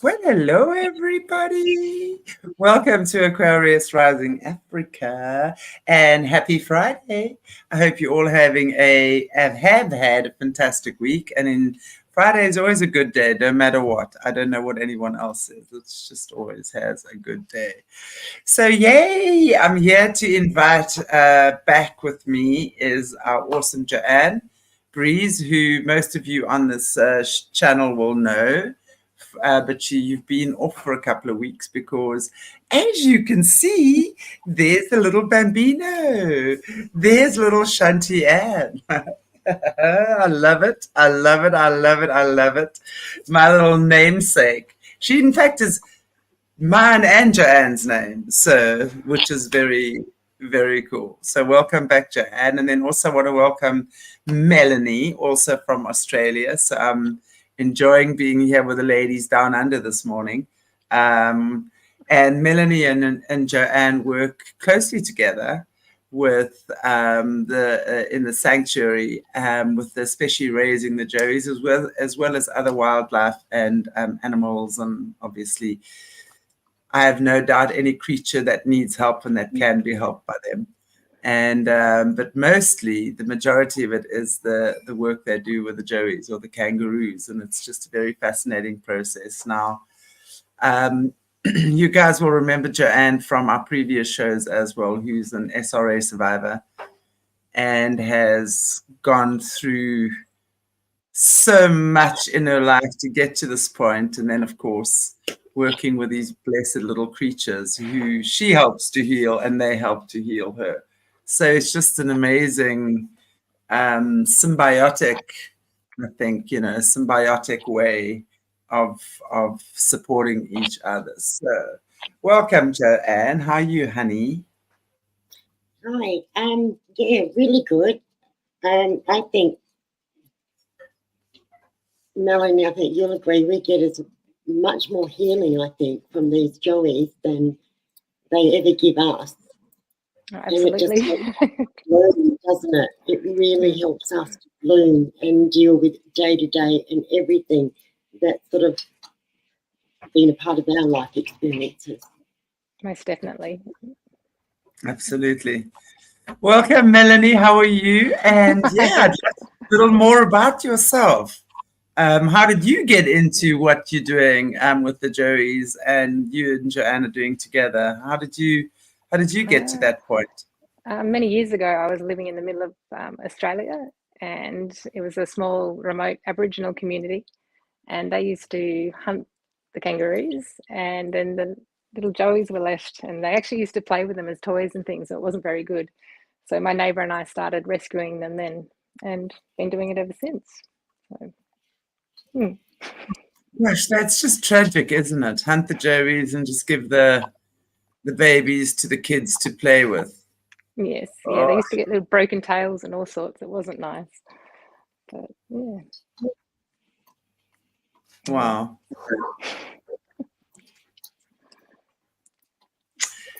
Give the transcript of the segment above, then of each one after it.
Well, hello, everybody. Welcome to Aquarius Rising Africa, and happy Friday. I hope you're all have had a fantastic week. And Friday is always a good day, no matter what. I don't know what anyone else says. It's just always has a good day. So, yay! I'm here to invite back with me is our awesome Joanne Breeze, who most of you on this channel will know. But you've been off for a couple of weeks because, as you can see, there's a little bambino. There's little Chanti-Ann. I love it. I love it. I love it. I love it. My little namesake. She, in fact, is mine and Joanne's name, so which is very, very cool. So welcome back, Joanne. And then also want to welcome Melanie, also from Australia. So enjoying being here with the ladies down under this morning. And Melanie and Joanne work closely together with in the sanctuary, with especially raising the joeys as well as other wildlife and animals, and obviously I have no doubt any creature that needs help and that can be helped by them. And but mostly the majority of it is the work they do with the joeys or the kangaroos, and it's just a very fascinating process. Now, you guys will remember Joanne from our previous shows as well, who's an SRA survivor and has gone through so much in her life to get to this point, and then of course working with these blessed little creatures who she helps to heal and they help to heal her. So it's just an amazing symbiotic, I think, symbiotic way of supporting each other. So welcome, Joanne. How are you, honey? Hi. Yeah, really good. I think, Melanie, I think you'll agree, we get as much more healing, I think, from these joeys than they ever give us. Oh, absolutely. And it just bloom, doesn't it? It really helps us to bloom and deal with day to day and everything that's sort of been a part of our life experiences. Most definitely. Absolutely. Welcome, Melanie. How are you? And yeah, just a little more about yourself. How did you get into what you're doing with the joeys, and you and Joanne are doing together? How did you get to that point? Many years ago, I was living in the middle of Australia, and it was a small, remote Aboriginal community, and they used to hunt the kangaroos, and then the little joeys were left, and they actually used to play with them as toys and things, so it wasn't very good. So my neighbour and I started rescuing them then, and been doing it ever since. So, Gosh, that's just tragic, isn't it? Hunt the joeys and just give the babies to the kids to play with. Yes, yeah, they used to get little broken tails and all sorts. It wasn't nice, but yeah. Wow.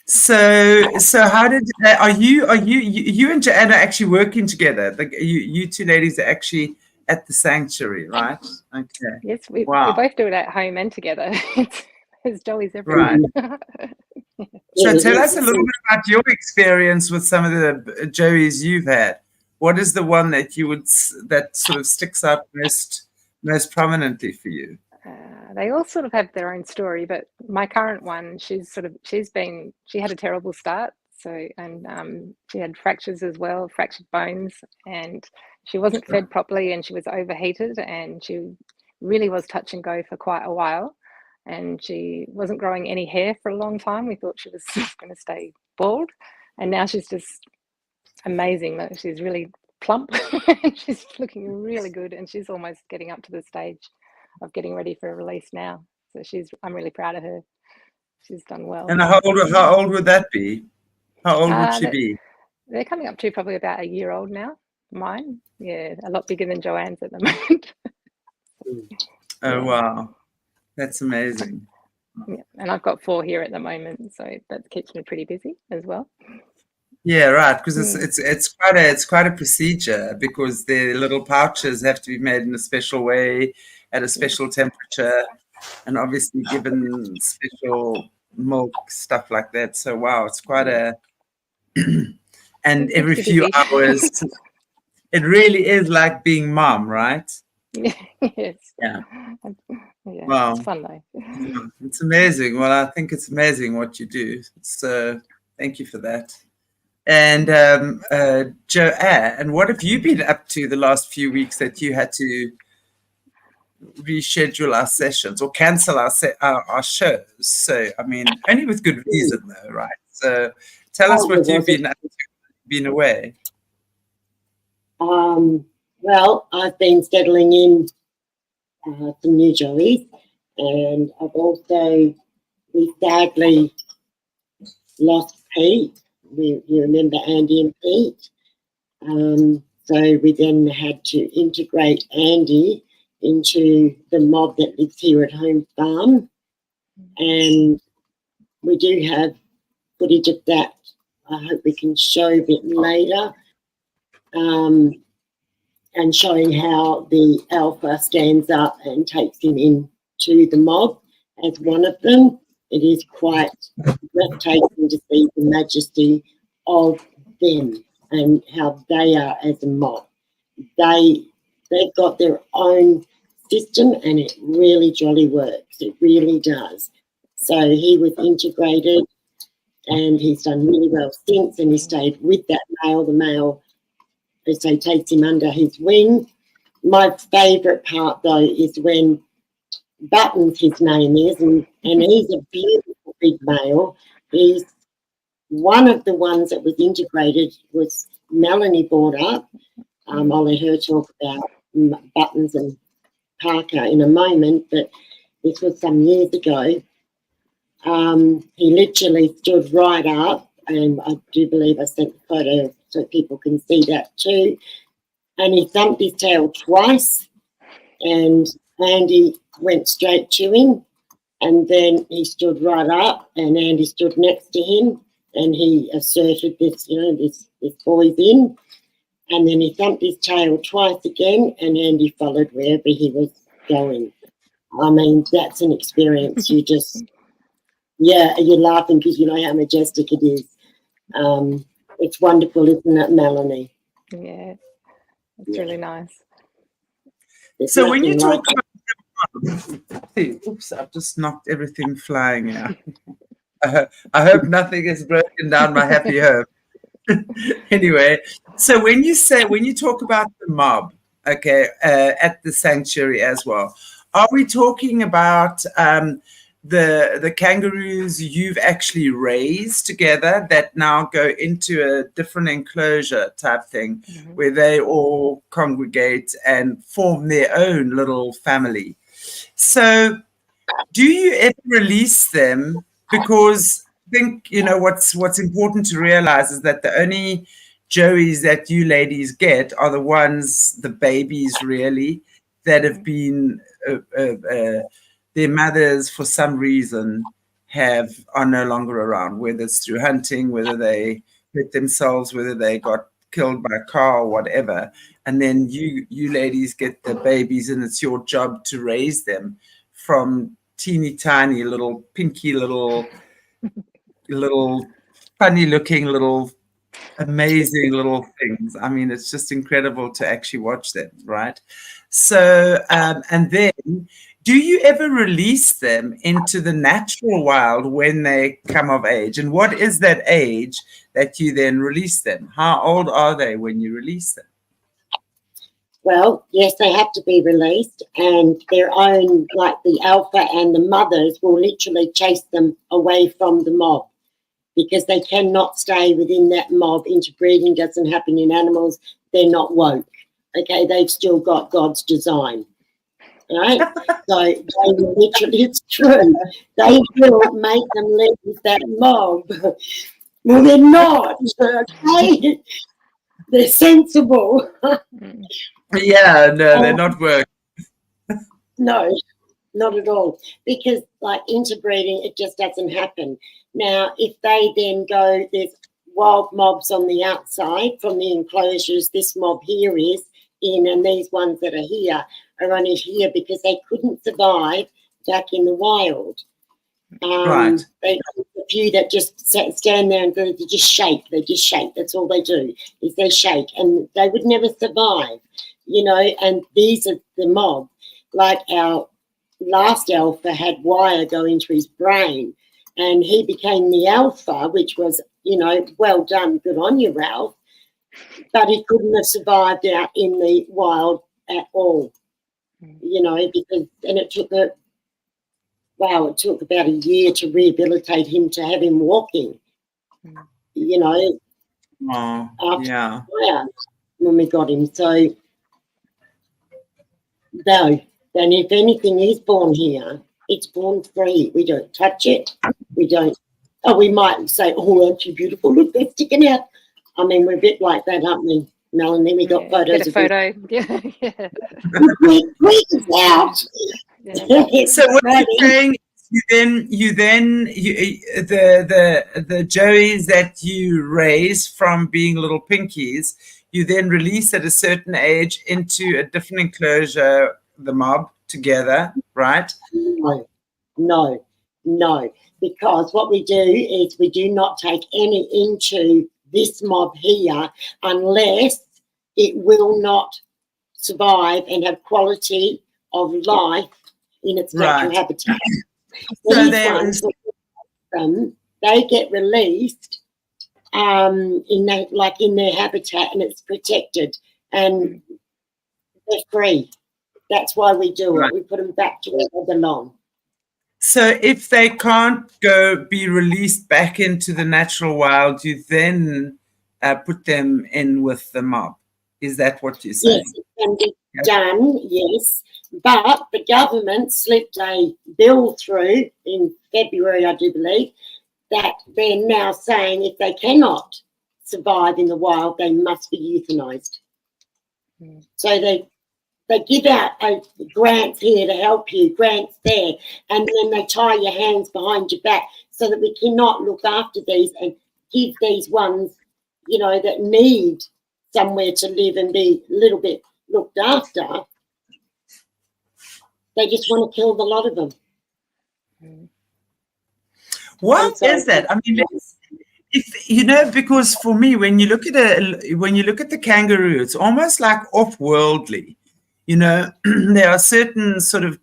So how did are you and Joanne are actually working together? You two ladies are actually at the sanctuary, right? Okay. Yes, we both do it at home and together. There's joeys everywhere. Right. So tell us a little bit about your experience with some of the joeys you've had. What is the one that that sort of sticks out most prominently for you? They all sort of have their own story, but my current one, she had a terrible start. So, and she had fractures as well, fractured bones, and she wasn't fed properly, and she was overheated, and she really was touch and go for quite a while. And she wasn't growing any hair for a long time. We thought she was going to stay bald, and now she's just amazing. She's really plump and she's looking really good, and she's almost getting up to the stage of getting ready for a release now. So I'm really proud of her. She's done well. And how old would that be? How old would she be? They're coming up to probably about a year old now. Mine, yeah, a lot bigger than Joanne's at the moment. Oh wow, that's amazing. Yeah, and I've got 4 here at the moment, so that keeps me pretty busy as well. Yeah, right. Because it's quite a procedure, because the little pouches have to be made in a special way at a special temperature, and obviously given special milk, stuff like that. So wow, it's quite a and It's every pretty few busy. hours, it really is like being mom, right? Yes. Yeah. Yeah, Wow. it's fun though. Yeah, it's amazing. Well, I think it's amazing what you do. So thank you for that. And Joanne, what have you been up to the last few weeks that you had to reschedule our sessions or cancel our shows? So, I mean, only with good reason, though, right? So, tell us what you've been up to, been away. Well, I've been settling in some new joeys, and we sadly lost Pete. You remember Andy and Pete? So we then had to integrate Andy into the mob that lives here at Home Farm, and we do have footage of that. I hope we can show a bit later, and showing how the alpha stands up and takes him into the mob as one of them. It is quite breathtaking to see the majesty of them and how they are as a mob. They've got their own system, and it really jolly works. It really does. So he was integrated, and he's done really well since, and he stayed with that male. The male, as they takes him under his wing. My favourite part, though, is when Buttons, his name is, and he's a beautiful big male. He's one of the ones that was integrated was Melanie brought up. I'll let her talk about Buttons and Parker in a moment, but this was some years ago. He literally stood right up, and I do believe I sent the photo so people can see that too. And he thumped his tail twice, and Andy went straight to him, and then he stood right up, and Andy stood next to him, and he asserted this, this boy's in, and then he thumped his tail twice again, and Andy followed wherever he was going. I mean, that's an experience. You just, you're laughing because you know how majestic it is. It's wonderful, isn't it, Melanie? Yeah, it's really nice. So when you talk about, oops, I've just knocked everything flying out. I hope nothing has broken down my happy home. Anyway, so when you talk about the mob, okay, at the sanctuary as well, are we talking about the kangaroos you've actually raised together that now go into a different enclosure type thing, where they all congregate and form their own little family? So do you ever release them? Because I think, what's important to realize is that the only joeys that you ladies get are the ones, the babies really, that have been their mothers for some reason are no longer around, whether it's through hunting, whether they hurt themselves, whether they got killed by a car or whatever. And then you ladies get the babies, and it's your job to raise them from teeny tiny little pinky little funny looking little amazing little things. I mean, it's just incredible to actually watch them, right? So and then do you ever release them into the natural wild when they come of age? And what is that age that you then release them? How old are they when you release them? Well, yes, they have to be released, and their own, like the alpha and the mothers, will literally chase them away from the mob, because they cannot stay within that mob. Interbreeding doesn't happen in animals. They're not woke. Okay, they've still got God's design. Right? So they literally, it's true. They will make them leave that mob. Well, they're not. Okay? They're sensible. Yeah, no, they're not woke. No, not at all. Because like interbreeding, it just doesn't happen. Now, if they then go, there's wild mobs on the outside from the enclosures. This mob here is in, and these ones that are here are only here because they couldn't survive back in the wild. Right. They a few that just stand there and they just shake. They just shake. That's all they do is they shake, and they would never survive, you know. And these are the mob. Like our last alpha had wire go into his brain, and he became the alpha, which was, you know, well done, good on you, Ralph. But he couldn't have survived out in the wild at all, you know, because it took it took about a year to rehabilitate him, to have him walking, you know, yeah. When we got him. So, no. And if anything is born here, it's born free. We don't touch it. We don't. Oh, we might say, "Oh, aren't you beautiful? Look, they're sticking out." I mean, we're a bit like that, aren't we, Melanie? We got photos of photo. Yeah. Quick out. Yeah. So what you're saying, you then the joeys that you raise from being little pinkies, you then release at a certain age into a different enclosure, the mob together, right? No, because what we do is we do not take any into this mob here unless it will not survive and have quality of life in its natural habitat. So These ones, they get released in their habitat, and it's protected and they're free. That's why we do it. We put them back to where they belong. So if they can't be released back into the natural wild, you then put them in with the mob. Is that what you're saying? Yes, it can be done, yes. But the government slipped a bill through in February, I do believe, that they're now saying if they cannot survive in the wild, they must be euthanized. So they give out grants here to help you, grants there, and then they tie your hands behind your back so that we cannot look after these and give these ones, you know, that need somewhere to live and be a little bit looked after. They just want to kill the lot of them. Why is that? I mean, if you know, because for me, when you look at the kangaroo, it's almost like off-worldly. You know, there are certain sort of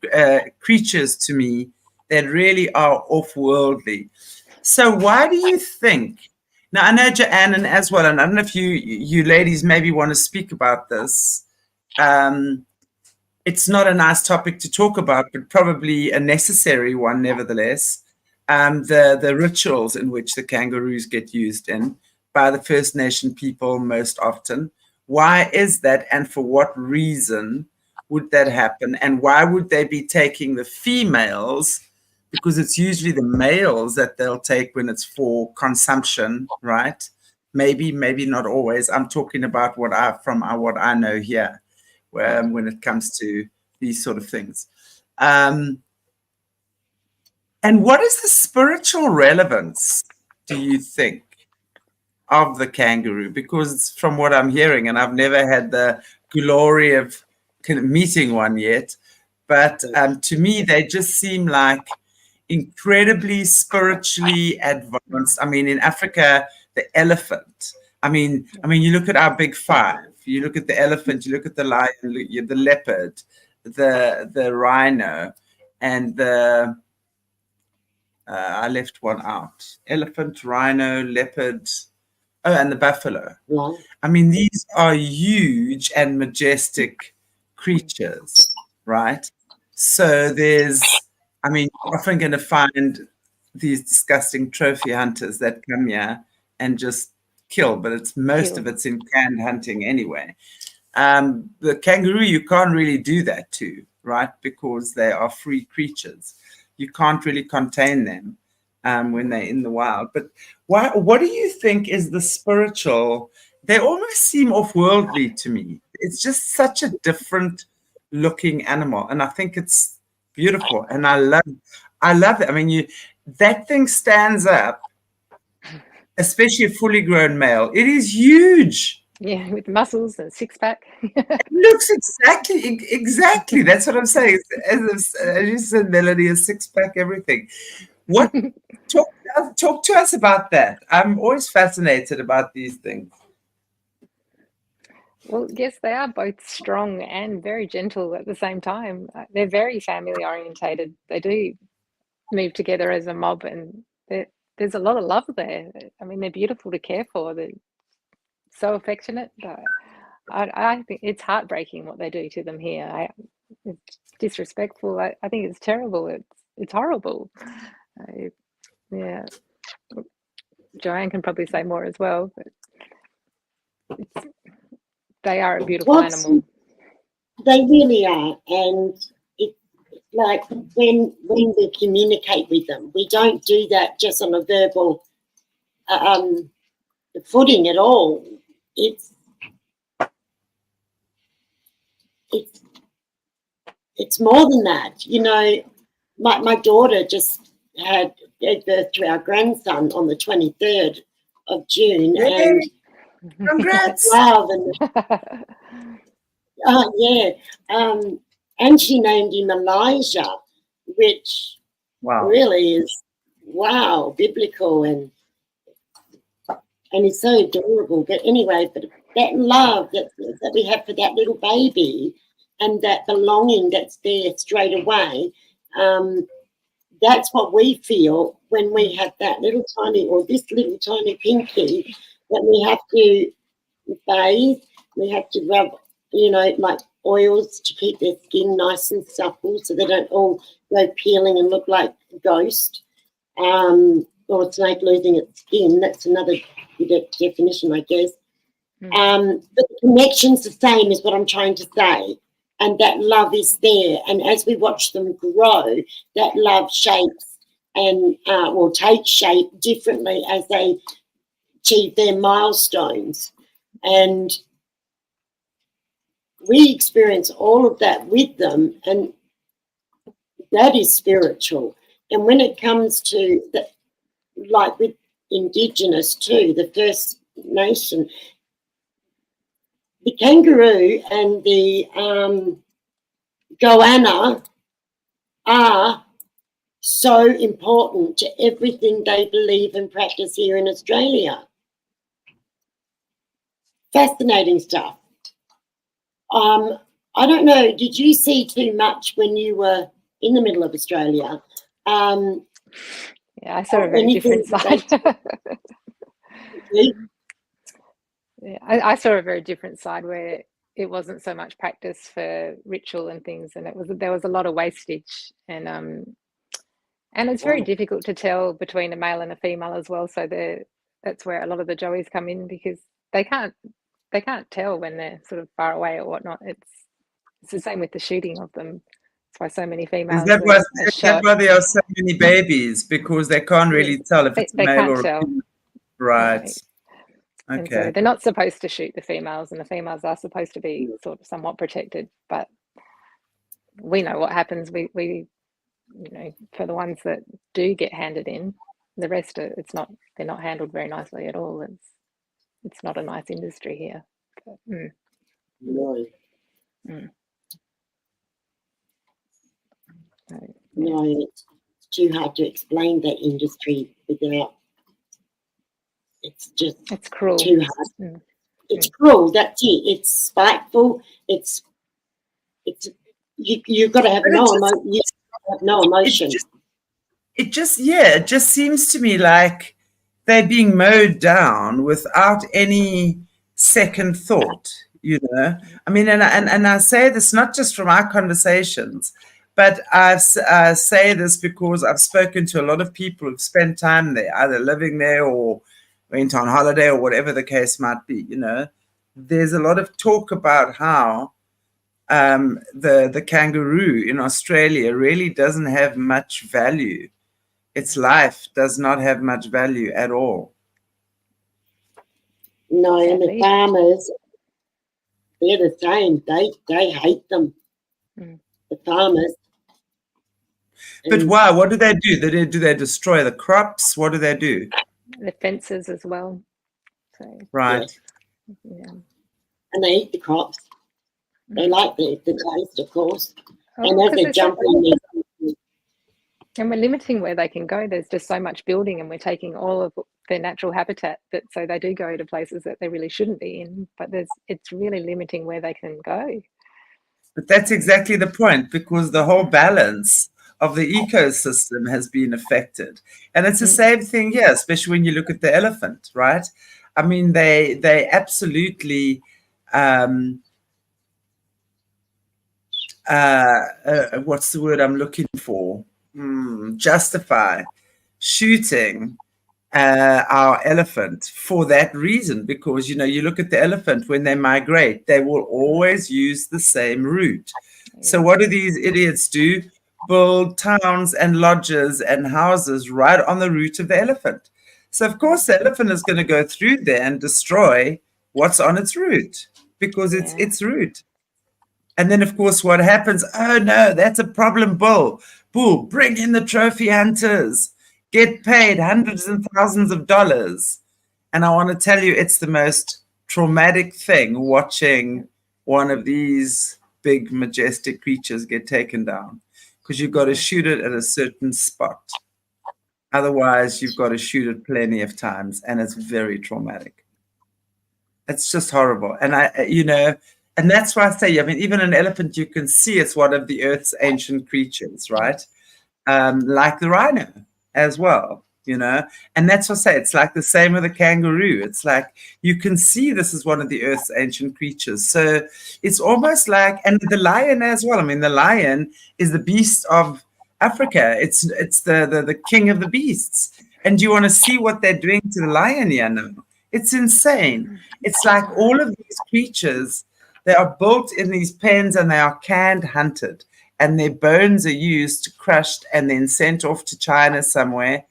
creatures to me that really are off-worldly. So why do you think? Now I know Joanne as well, and I don't know if you ladies maybe want to speak about this. It's not a nice topic to talk about, but probably a necessary one nevertheless. The rituals in which the kangaroos get used in by the First Nation people most often. Why is that, and for what reason would that happen? And why would they be taking the females? Because it's usually the males that they'll take when it's for consumption, right? Maybe not always. I'm talking about what I know here, when it comes to these sort of things. And what is the spiritual relevance, do you think, of the kangaroo? Because from what I'm hearing, and I've never had the glory of meeting one yet, but to me, they just seem like incredibly spiritually advanced. I mean, in Africa, the elephant. I mean, you look at our big five. You look at the elephant. You look at the lion, the leopard, the rhino, and the I left one out. Elephant, rhino, leopard. Oh, and the buffalo. Yeah. I mean, these are huge and majestic creatures, right? So you're often going to find these disgusting trophy hunters that come here and just kill, but most of it's in canned hunting anyway. The kangaroo, you can't really do that to, right? Because they are free creatures. You can't really contain them when they're in the wild. But what do you think is the spiritual? They almost seem off-worldly to me. It's just such a different looking animal, and I think it's beautiful, and I love it. I mean, that thing stands up, especially a fully grown male. It is huge. Yeah, with muscles and six-pack. It looks exactly. That's what I'm saying. As you said, Melanie, a six-pack, everything. What? Talk to us about that. I'm always fascinated about these things. Well, yes, they are both strong and very gentle at the same time. They're very family orientated. They do move together as a mob, and there's a lot of love there. I mean, they're beautiful to care for. They're so affectionate. I think it's heartbreaking what they do to them here. It's disrespectful. I think it's terrible. It's horrible. Yeah, Joanne can probably say more as well, but they are a beautiful animal. They really are, and it's like when we communicate with them, we don't do that just on a verbal footing at all. It's more than that. You know, my daughter just gave birth to our grandson on the 23rd of June, Yay. and Congrats! wow, yeah, and she named him Elijah, which really is biblical, and it's so adorable. But anyway, but that love that we have for that little baby, and that belonging that's there straight away, that's what we feel when we have that little tiny, or this little tiny pinky that we have to bathe, we have to rub, you know, like oils to keep their skin nice and supple so they don't all go peeling and look like a ghost, or a snake losing its skin. That's another definition, I guess. But the connection's the same is what I'm trying to say. And that love is there. And as we watch them grow, that love shapes and will take shape differently as they achieve their milestones. And we experience all of that with them, and that is spiritual. And when it comes to, like with Indigenous too, the First Nation, the kangaroo and the goanna are so important to everything they believe and practice here in Australia. Fascinating stuff. I don't know, did you see too much when you were in the middle of Australia? Yeah, I saw a very different side. Yeah, I saw a very different side where it wasn't so much practice for ritual and things, and there was a lot of wastage, and it's very difficult to tell between a male and a female as well. So that's where a lot of the joeys come in, because they can't tell when they're sort of far away or whatnot. It's the same with the shooting of them. That's why so many females. Is that why there are so many babies? Because they can't really tell if it's male or female. Right. Okay. And so they're not supposed to shoot the females, and the females are supposed to be sort of somewhat protected. But we know what happens. We you know, for the ones that do get handed in, the rest they're not handled very nicely at all. It's not a nice industry here. But, No. No, it's too hard to explain that industry without. It's cruel. Too hard. It's cruel. That's it. It's spiteful. You've got to have no emotion. It just seems to me like they're being mowed down without any second thought. You know, I mean, and I say this not just from our conversations, but I say this because I've spoken to a lot of people who've spent time there, either living there or went on holiday or whatever the case might be. You know, there's a lot of talk about how the kangaroo in Australia really doesn't have much value. Its life does not have much value at all. No, and the farmers, they're the same. They hate them. The farmers. But why? What do they do? Do they destroy the crops? What do they do? The fences as well. So, right. Yeah. And they eat the crops. They like the taste, of course. And as they're jumping, and we're limiting where they can go. There's just so much building, and we're taking all of their natural habitat. So they do go to places that they really shouldn't be in. But it's really limiting where they can go. But that's exactly the point, because the whole balance of the ecosystem has been affected. And it's the same thing here, especially when you look at the elephant, right? I mean, they absolutely what's the word I'm looking for? Justify shooting our elephant for that reason, because you look at the elephant, when they migrate, they will always use the same route. So what do these idiots do? Build towns and lodges and houses right on the route of the elephant. So of course the elephant is going to go through there and destroy what's on its route, because it's its route. And then, of course, what happens? Oh, no, that's a problem, bull. Bull, bring in the trophy hunters. Get paid hundreds and thousands of dollars. And I want to tell you, it's the most traumatic thing watching one of these big, majestic creatures get taken down, because you've got to shoot it at a certain spot. Otherwise, you've got to shoot it plenty of times, and it's very traumatic. It's just horrible. And and that's why I say, I mean, even an elephant, you can see it's one of the Earth's ancient creatures, right? Like the rhino as well, And that's what I say, it's like the same with the kangaroo. It's like you can see this is one of the Earth's ancient creatures. So it's almost like, and the lion as well. I mean, the lion is the beast of Africa. It's the king of the beasts. And you want to see what they're doing to the lion here now? It's insane. It's like all of these creatures, they are built in these pens and they are canned hunted, and their bones are used, crushed, and then sent off to China somewhere,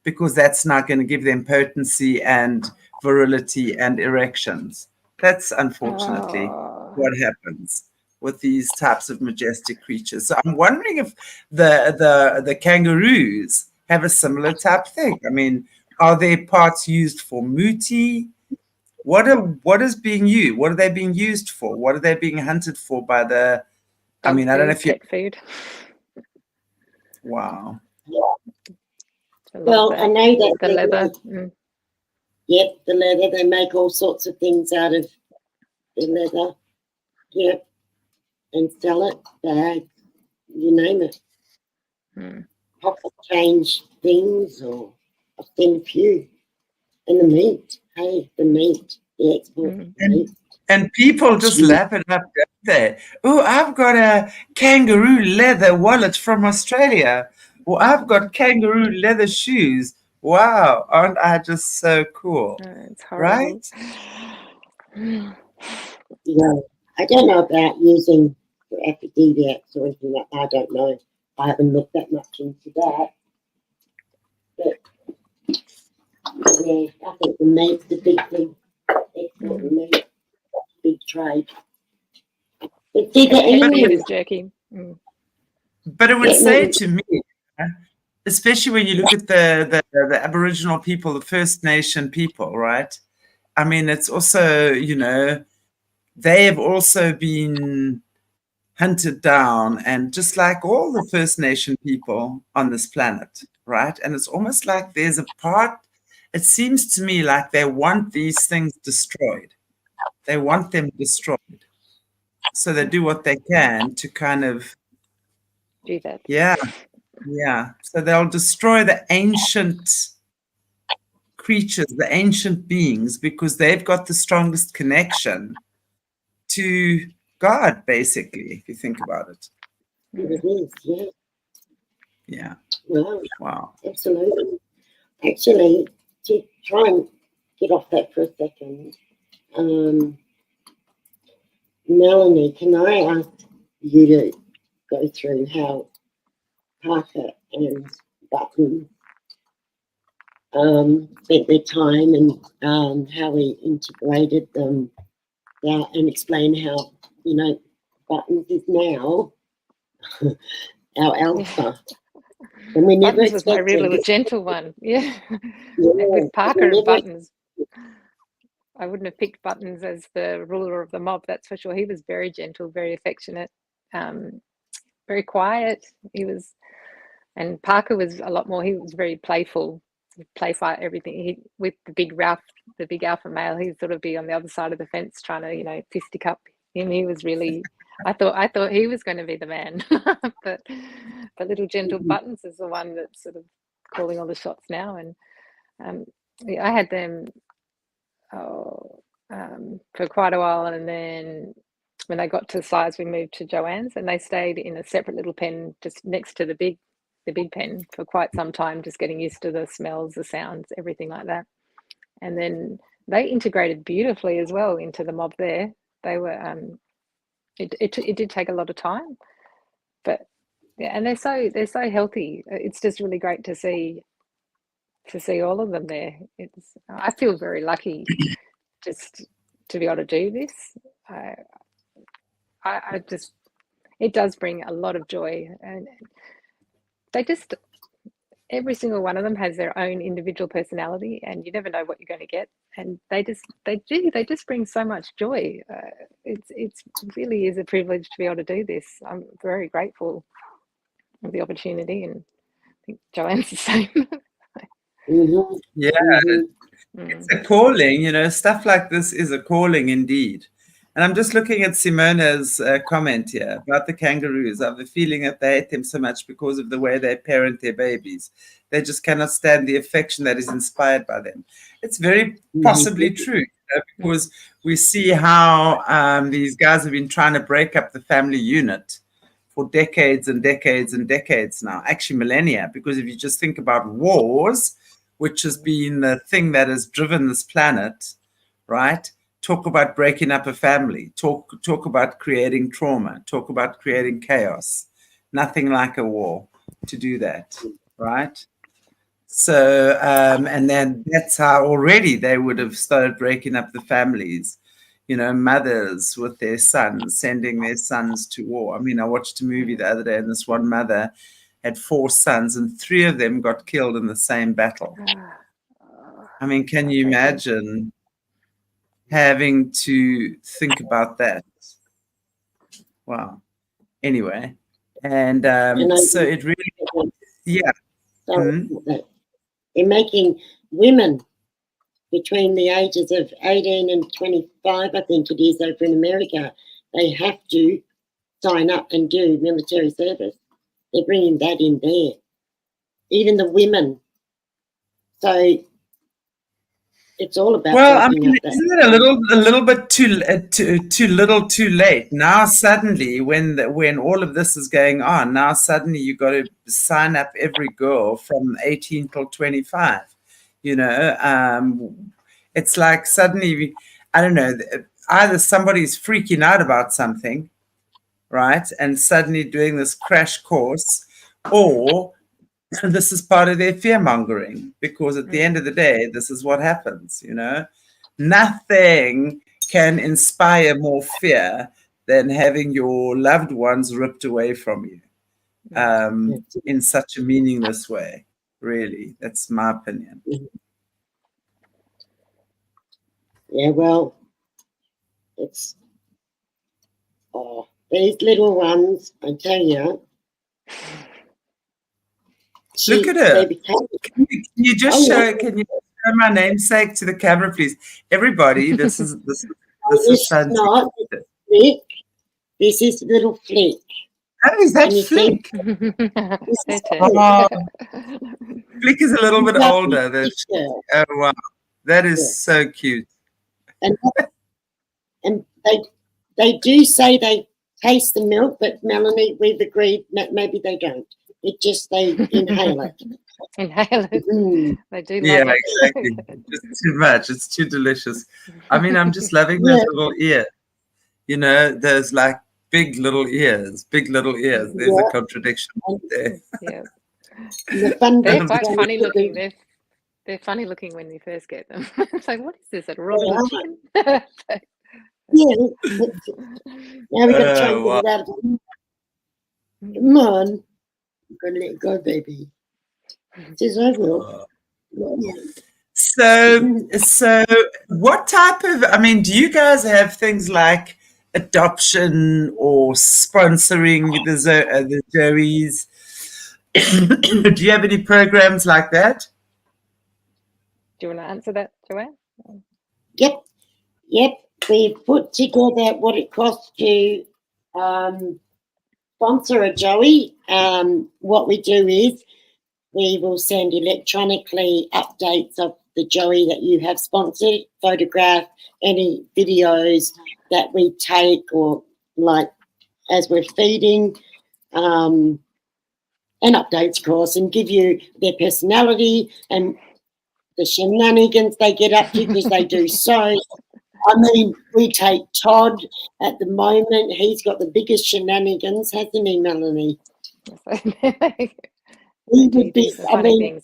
because that's not going to give them potency and virility and erections. That's unfortunately what happens with these types of majestic creatures. So I'm wondering if the kangaroos have a similar type thing. I mean, are their parts used for muti? What is being used? What are they being used for? What are they being hunted for by the? I mean, I don't know if you. Pet food. Wow. Well, I know that the leather. Yep, the leather. They make all sorts of things out of the leather. Yep, and sell it, bags, you name it. Pocket change things, or a thin few. And the meat, the export meat. And people just lap it up, don't they? Oh, I've got a kangaroo leather wallet from Australia. Or I've got kangaroo leather shoes. Wow, aren't I just so cool? It's horrible. Right? Yeah, I don't know about using the aphrodisiacs or anything like that. I don't know. I haven't looked that much into that. But yeah, I think the meat's the big thing. Export meat, big trade. But is jerky. But it would say to me, especially when you look at the Aboriginal people, the First Nation people, right? I mean, it's also, they have also been hunted down, and just like all the First Nation people on this planet, right? And it's almost like there's a part, it seems to me like they want these things destroyed. They want them destroyed. So they do what they can to kind of do that. Yeah. So they'll destroy the ancient creatures, the ancient beings, because they've got the strongest connection to God, basically, if you think about it. It is, yeah. Yeah. Wow. Absolutely. Actually, to try and get off that for a second, Melanie, can I ask you to go through how Parker and Button spent their time, and how we integrated them, and explain how, Buttons is now our alpha. And we never Buttons was my real little gentle one. Yeah. With Parker and Buttons. I wouldn't have picked Buttons as the ruler of the mob, that's for sure. He was very gentle, very affectionate, very quiet. And Parker was a lot more. He was very playful, play fight everything. With the big alpha male, he'd sort of be on the other side of the fence trying to, fisticuff him. He was really. I thought he was going to be the man, but little gentle Buttons is the one that's sort of calling all the shots now. And I had them for quite a while, and then when they got to the size, we moved to Joanne's, and they stayed in a separate little pen just next to the big pen for quite some time, just getting used to the smells, the sounds, everything like that. And then they integrated beautifully as well into the mob there. They were it did take a lot of time, but yeah, and they're so healthy. It's just really great to see all of them there. I feel very lucky just to be able to do this. It does bring a lot of joy, and every single one of them has their own individual personality, and you never know what you're going to get. And they just bring so much joy. It really is a privilege to be able to do this. I'm very grateful for the opportunity, and I think Joanne's the same. Yeah, it's a calling. Stuff like this is a calling indeed. And I'm just looking at Simona's comment here about the kangaroos. I have the feeling that they hate them so much because of the way they parent their babies. They just cannot stand the affection that is inspired by them. It's very possibly true, because we see how these guys have been trying to break up the family unit for decades and decades and decades now, actually millennia, because if you just think about wars, which has been the thing that has driven this planet, right? Talk about breaking up a family, talk about creating trauma, talk about creating chaos. Nothing like a war to do that, right? So, and then that's how already they would have started breaking up the families, mothers with their sons, sending their sons to war. I mean, I watched a movie the other day, and this one mother had 4 sons, and 3 of them got killed in the same battle. I mean, can you imagine having to think about that? Wow. Anyway, and so it really, yeah. They're making women between the ages of 18 and 25, I think it is, over in America, they have to sign up and do military service. They're bringing that in there. Even the women. So it's all about. Well, I mean, isn't it a little bit too little, too late? Now suddenly, when all of this is going on, now suddenly you got to sign up every girl from 18 till 25. It's like suddenly, I don't know, either somebody's freaking out about something, right, and suddenly doing this crash course, or this is part of their fear mongering, because at the end of the day, this is what happens. Nothing can inspire more fear than having your loved ones ripped away from you in such a meaningless way. Really, that's my opinion. Yeah, well, it's these little ones, I tell you. Look at her. Can you just show my namesake to the camera, please? Everybody, this is not Flick. This is little Flick. Oh, is that Flick? Flick is a little bit older. Oh, wow. That is so cute. And they do say they taste the milk, but Melanie, we've agreed that maybe they don't. It just, they inhale it. Inhale it. They do love it. Exactly. Just too much. It's too delicious. I mean, I'm just loving those little ears. There's like big little ears. There's a contradiction there. Yeah. They're quite funny looking. They're funny looking when you first get them. It's like, what is this, a raw chicken? Yeah. Now we're going to try and get it out of them. Come on. I'm going to let it go, baby. It says I will. So what type of, I mean, do you guys have things like adoption or sponsoring the Joeys? Do you have any programs like that? Do you want to answer that, Joanne? Yep. We've put together what it costs to sponsor a Joey. What we do is we will send electronically updates of the Joey that you have sponsored, photograph any videos that we take, or like as we're feeding, and updates, of course, and give you their personality and the shenanigans they get up to, because they do so. I mean, we take Todd at the moment. He's got the biggest shenanigans, hasn't he, Melanie? He would be, I mean,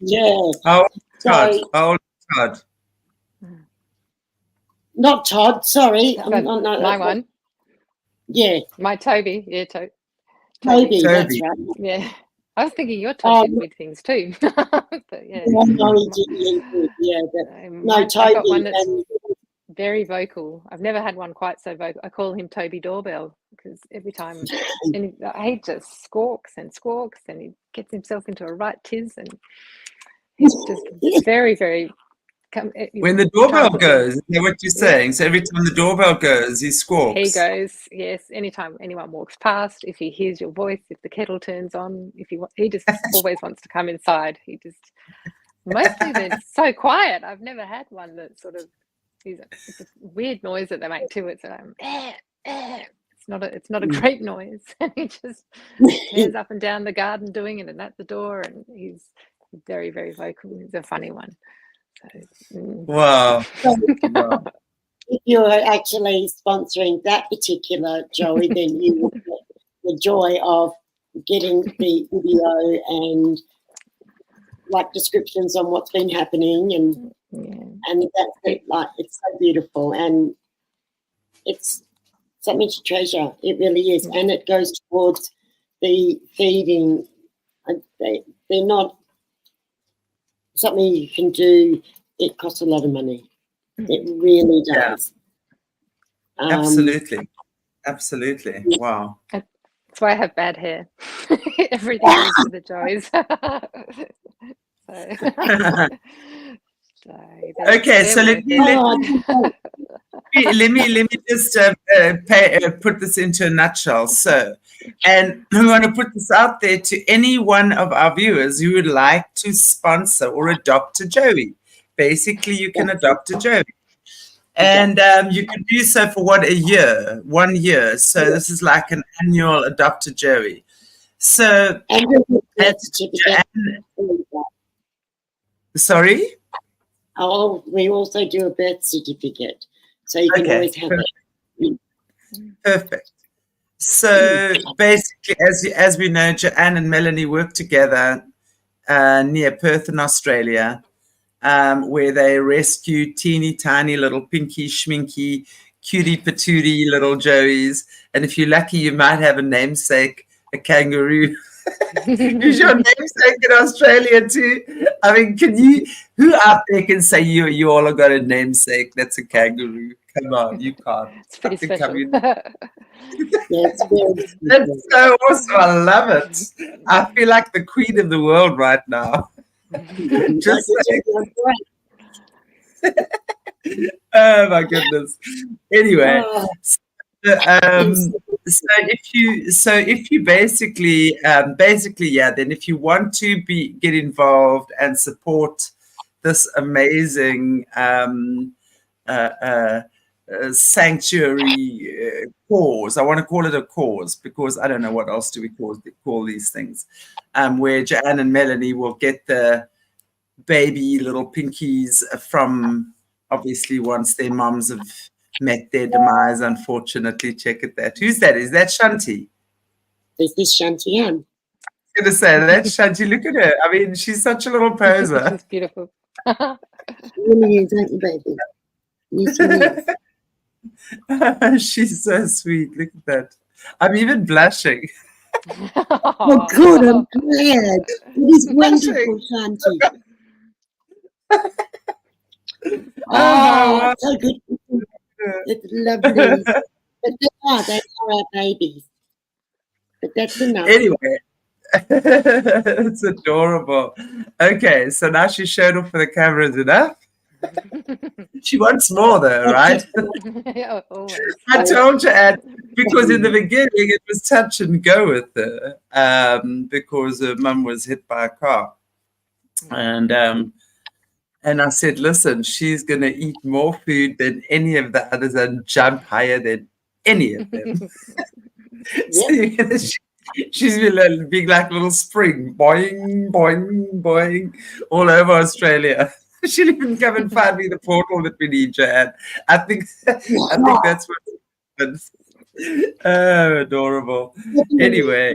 yeah. Oh, Todd. Not Todd, sorry. My one. Yeah. My Toby. Yeah, Toby, that's right. Yeah. I was thinking your Toby did big things too. But yeah. No, he didn't. Yeah, no, Toby. I've got one that's very vocal. I've never had one quite so vocal. I call him Toby Doorbell, because every time he just squawks, and he gets himself into a right tiz, and he's just very, very. When the doorbell goes, is that what you're saying? So every time the doorbell goes, he squawks. He goes, yes. Anytime anyone walks past, if he hears your voice, if the kettle turns on, he just always wants to come inside. Mostly they're so quiet. I've never had one that sort of. It's a weird noise that they make too. It's it's not a great noise, and he just turns up and down the garden doing it, and at the door, and he's very, very vocal. He's a funny one. So, Wow. If you're actually sponsoring that particular Joey, then you will get the joy of getting the video and like descriptions on what's been happening, and that's it. Like, it's so beautiful, and it's something to treasure. It really is, and it goes towards the feeding. They're not something you can do. It costs a lot of money. It really does. Absolutely. Wow. That's why I have bad hair. Everything goes to the Joeys. Okay, so let me just put this into a nutshell. So, and we want to put this out there to any one of our viewers who would like to sponsor or adopt a Joey. Basically, you can adopt a Joey. And you can do so for 1 year. So this is like an annual adopt a Joey. So, sorry? Oh, we also do a birth certificate, so you can always have it. Perfect. So basically, as we know, Joanne and Melanie work together near Perth in Australia, where they rescue teeny tiny little pinky schminky cutie patootie little Joeys, and if you're lucky, you might have a namesake, a kangaroo. Who's your namesake in Australia too? I mean, who out there can say you all have got a namesake that's a kangaroo? Come on, you can't. It's pretty special. That's so awesome. I love it. I feel like the queen of the world right now. Just oh my goodness. Anyway. So if you basically then if you want to get involved and support this amazing sanctuary cause, I want to call it a cause because I don't know what else do we call these things, where Joanne and Melanie will get the baby little pinkies from, obviously, once their moms have met their demise, unfortunately. Check at that. Who's that? Is that Chanti? This is Chanti-Ann. I was going to say, that's Chanti. Look at her. I mean, she's such a little poser. She's beautiful. Really is, aren't you, baby? Yes, she's so sweet. Look at that. I'm even blushing. Oh, good. I'm glad. It is wonderful, Chanti. Oh, so good. It's lovely. But they are our babies. But that's enough. anyway, it's adorable. Okay, so now she showed off for the cameras enough. She wants more though, right? Yeah, always. I told you, Anne, because in the beginning it was touch and go with her, because her mum was hit by a car, and I said, listen, she's gonna eat more food than any of the others and jump higher than any of them. So she's been being like a little spring, boing, boing, boing, all over Australia. She'll even come and find me the portal that we need, Joanne. I think that's what happens. Oh, adorable. Anyway,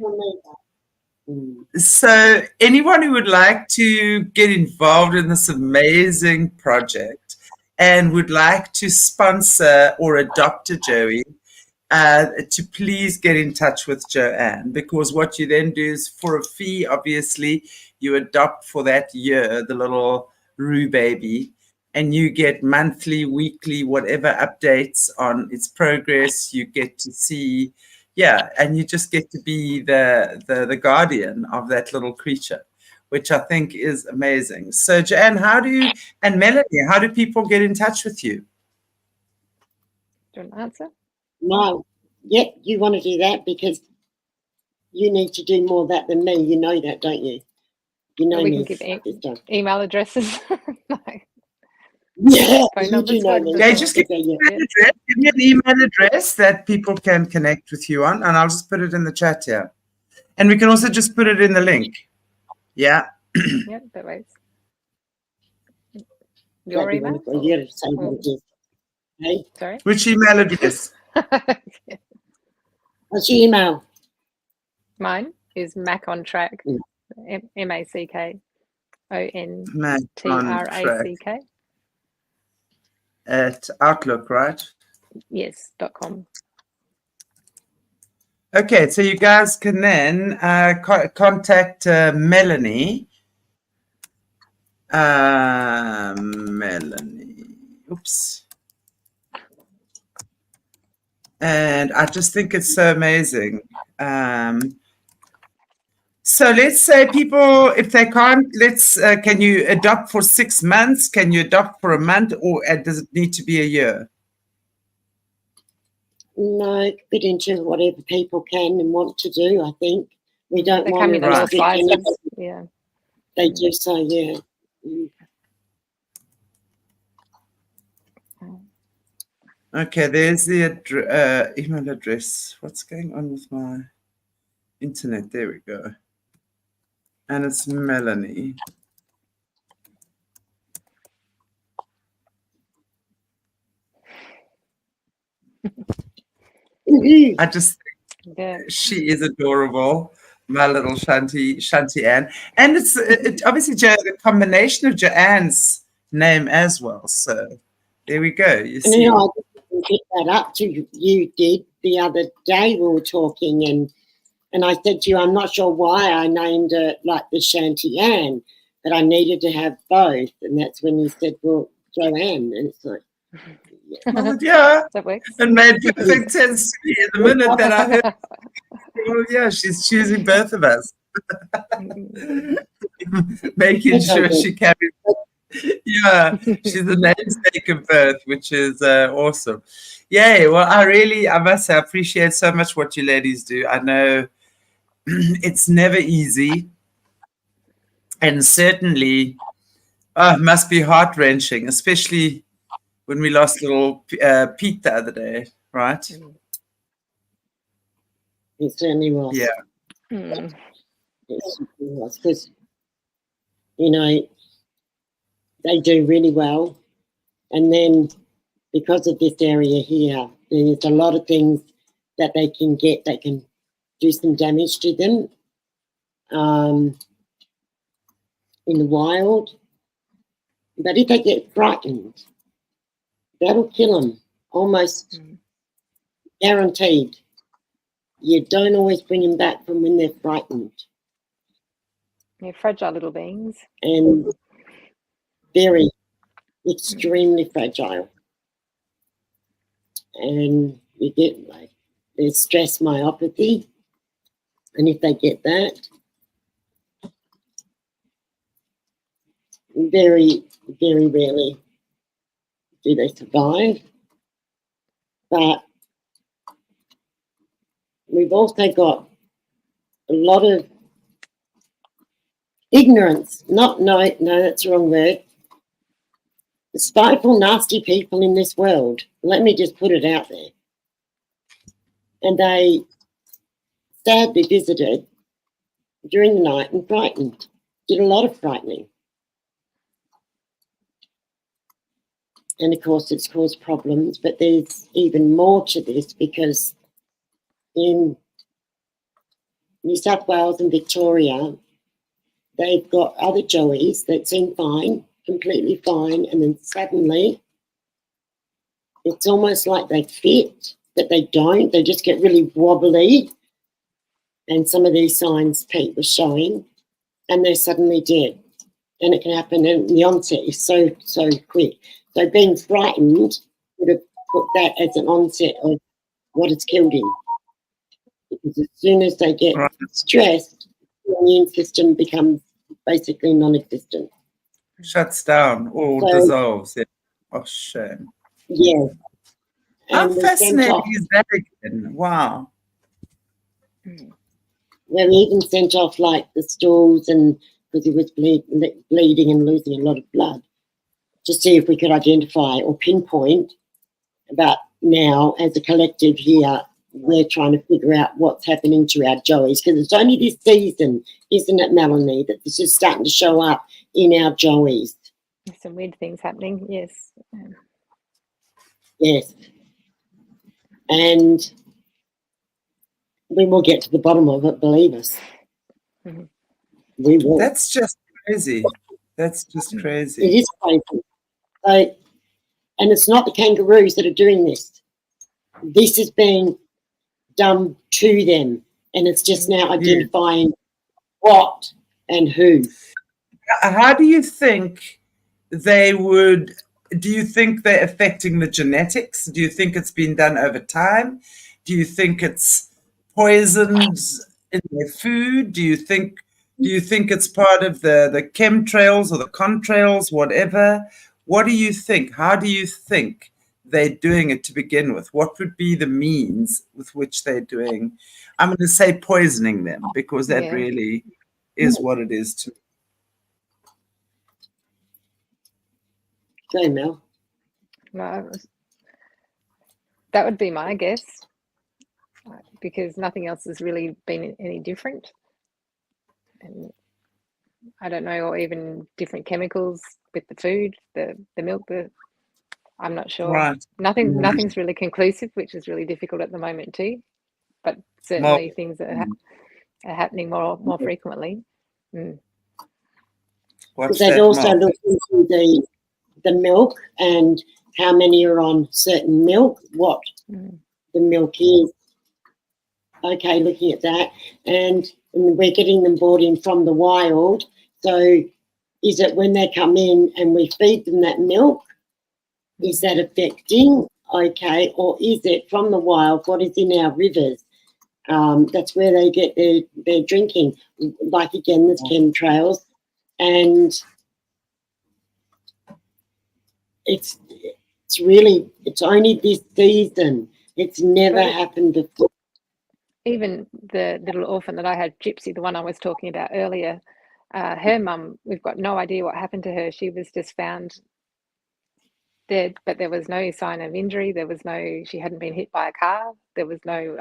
so anyone who would like to get involved in this amazing project and would like to sponsor or adopt a Joey, to please get in touch with Joanne, because what you then do is, for a fee, obviously, you adopt for that year the little Roo baby, and you get monthly, weekly, whatever updates on its progress. You get to see, and you just get to be the guardian of that little creature, which I think is amazing. So, Joanne, and Melanie, how do people get in touch with you? Do you want to answer? No. Yep, you want to do that because you need to do more of that than me. You know that, don't you? You know we me. can give email addresses. No. Yeah, Phone you numbers. do know me. Okay, just give me an email address that people can connect with you on, and I'll just put it in the chat here. And we can also just put it in the link. Yeah. Yeah, that works. Your email? You got to say what it is. Hey? Sorry? Which email address? What's your email? Mine is mackontrack, MacOnTrack at Outlook, right? Yes, .com. Okay, so you guys can then contact Melanie. Melanie. Oops. And I just think it's so amazing. So let's say people, if they can't, can you adopt for 6 months? Can you adopt for a month, or does it need to be a year? No, fit into whatever people can and want to do, I think. We don't They want come in to all restrict sizes. anybody. Yeah. They do so, yeah. Okay, there's the email address. What's going on with my internet? There we go. And it's Melanie. I just think she is adorable, my little Chanti-Ann. And it's obviously the combination of Joanne's name as well. So there we go. You see. I didn't pick that up to you did the other day. We were talking and I said to you, I'm not sure why I named it like the Chanti-Ann, but I needed to have both. And that's when you said, well, Joanne. And it's like, yeah, that works. It made perfect sense to me the minute that I heard. Well, yeah, she's choosing both of us, making sure she carries. Yeah, she's the namesake of both, which is awesome. Yeah, well, I must say, I appreciate so much what you ladies do. I know it's never easy, and certainly must be heart-wrenching, especially when we lost little Pete the other day, right? it certainly was. Yeah. It certainly was, because, they do really well. And then because of this area here, there's a lot of things that they can get that can do some damage to them in the wild. But if they get frightened, that'll kill them, almost guaranteed. You don't always bring them back from when they're frightened. They're fragile little beings. And very extremely fragile. And you get like there's stress myopathy, and if they get that, very, very rarely do they survive. But we've also got a lot of ignorance. No, that's the wrong word. Spiteful, nasty people in this world. Let me just put it out there. And they sadly visited during the night and frightened. Did a lot of frightening. And of course it's caused problems, but there's even more to this because in New South Wales and Victoria, they've got other joeys that seem fine, completely fine, and then suddenly it's almost like they fit, but they don't. They just get really wobbly. And some of these signs Pete was showing, and they're suddenly dead. And it can happen, and the onset is so quick. So being frightened would have put that as an onset of what has killed him. Because as soon as they get stressed, the immune system becomes basically non-existent. Shuts down or dissolves. Yeah. Oh, shame. Yeah. How fascinating is that again? Wow. Well, we even sent off like the stools, and because he was bleeding and losing a lot of blood, to see if we could identify or pinpoint. But now, as a collective here, we're trying to figure out what's happening to our joeys, because it's only this season, isn't it, Melanie, that this is starting to show up in our joeys. There's some weird things happening, yes. Yes. And we will get to the bottom of it, believe us. Mm-hmm. We will. That's just crazy. That's just crazy. It is crazy. So, and it's not the kangaroos that are doing this. This is being done to them, and it's just now identifying what and who. How do you think they would? Do you think they're affecting the genetics? Do you think it's been done over time? Do you think it's poisons in their food? Do you think it's part of the chemtrails or the contrails, whatever? What do you think? How do you think they're doing it to begin with? What would be the means with which they're doing? I'm going to say poisoning them, because that really is what it is to. Go, Mel. No, that would be my guess, because nothing else has really been any different. And I don't know, or even different chemicals with the food, the milk, I'm not sure. Right. Nothing's really conclusive, which is really difficult at the moment too. But certainly things that are happening more frequently. They'd also look into the milk and how many are on certain milk, what the milk is. Okay, looking at that. And we're getting them brought in from the wild. So is it when they come in and we feed them that milk, is that affecting? Okay, or is it from the wild, what is in our rivers? That's where they get their drinking. Like, again, there's chemtrails. And it's only this season. It's never happened before. Even the little orphan that I had, Gypsy, the one I was talking about earlier, her mum, we've got no idea what happened to her. She was just found dead, but there was no sign of injury. She hadn't been hit by a car. There was no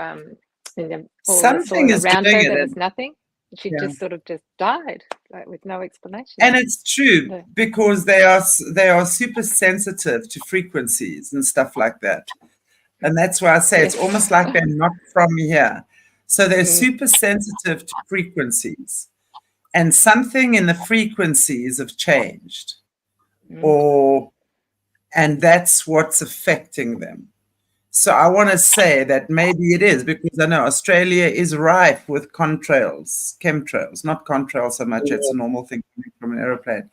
something is around doing her. it. There was nothing. She just sort of just died, like, with no explanation. And it's true, because they are super sensitive to frequencies and stuff like that. And that's why I say it's almost like they're not from here. So they're super sensitive to frequencies. And something in the frequencies have changed. And that's what's affecting them. So I want to say that maybe it is, because I know Australia is rife with chemtrails, not contrails so much. It's a normal thing from an aeroplane.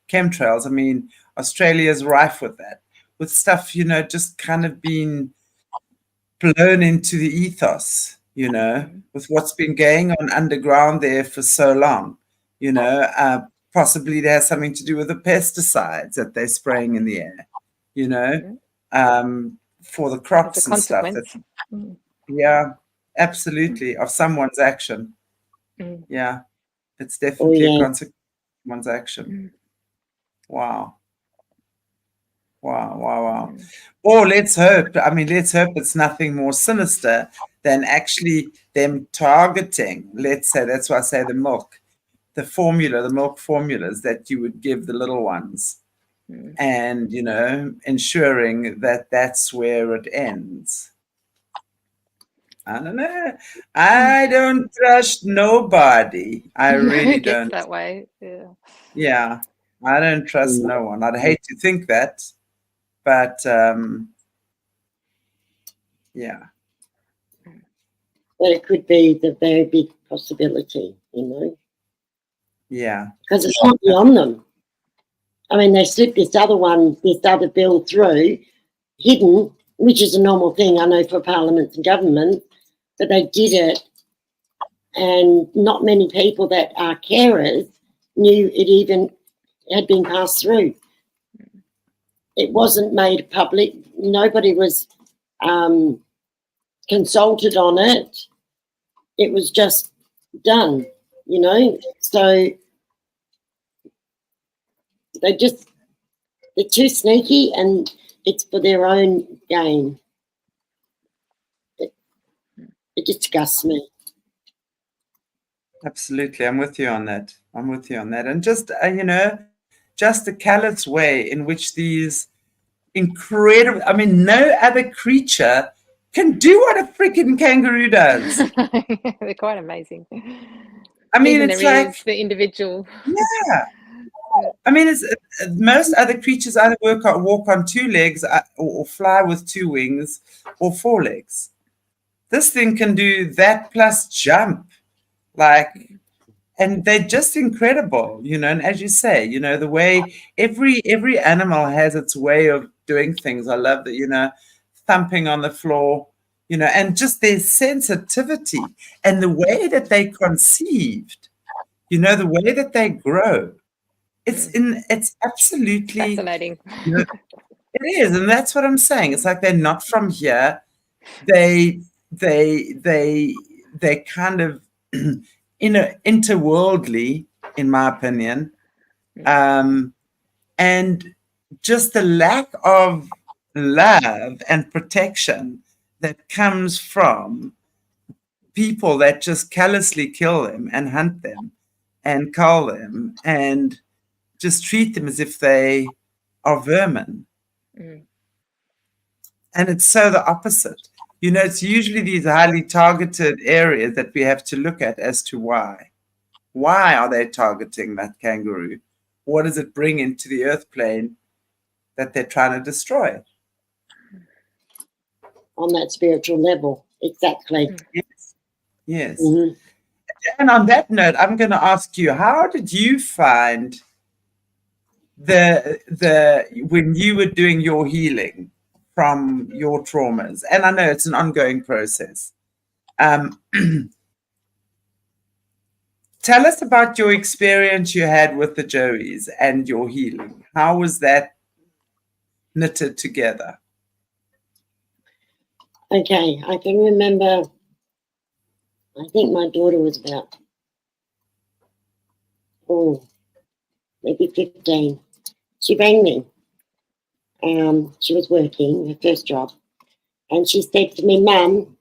chemtrails. I mean, Australia's rife with that, with stuff, you know, just kind of being blown into the ethos, you know, with what's been going on underground there for so long, you know. Possibly it has something to do with the pesticides that they're spraying in the air, you know, for the crops and stuff. Yeah, absolutely, of someone's action. Yeah, it's definitely a consequence of someone's action. Wow. Wow. Or let's hope, I mean, let's hope it's nothing more sinister than actually them targeting, let's say, that's why I say the milk formulas that you would give the little ones. And, you know, ensuring that that's where it ends. I don't know. I don't trust nobody. I really don't. That way. Yeah. I don't trust no one. I'd hate to think that. But yeah. But it could be the very big possibility, you know. Yeah. Because it's not beyond them. I mean, they slipped this other bill through, hidden, which is a normal thing, I know, for parliaments and government, but they did it, and not many people that are carers knew it even had been passed through. It wasn't made public. Nobody was consulted on it. It was just done, you know. So they're too sneaky, and it's for their own gain. It disgusts me. Absolutely. I'm with you on that. And just, you know, just the callous way in which these incredible, I mean, no other creature can do what a freaking kangaroo does. They're quite amazing. I mean, even it's their like ears, the individual. Yeah. I mean, it's most other creatures either walk on two legs or fly with two wings or four legs. This thing can do that plus jump, like, and they're just incredible, you know. And as you say, you know, the way every animal has its way of doing things. I love that, you know, thumping on the floor, you know, and just their sensitivity and the way that they conceived, you know, the way that they grow. It's absolutely fascinating. You know, it is, and that's what I'm saying. It's like they're not from here. They kind of interworldly, in my opinion, and just the lack of love and protection that comes from people that just callously kill them and hunt them and cull them and just treat them as if they are vermin. And it's so the opposite. You know, it's usually these highly targeted areas that we have to look at as to why. Why are they targeting that kangaroo? What does it bring into the earth plane that they're trying to destroy? On that spiritual level, exactly. Yes. Mm-hmm. And on that note, I'm going to ask you, how did you find the when you were doing your healing from your traumas? And I know it's an ongoing process. Tell us about your experience you had with the Joeys and your healing. How was that knitted together? Okay, I can remember, I think my daughter was about, maybe 15. She rang me. She was working, her first job, and she said to me, "Mum,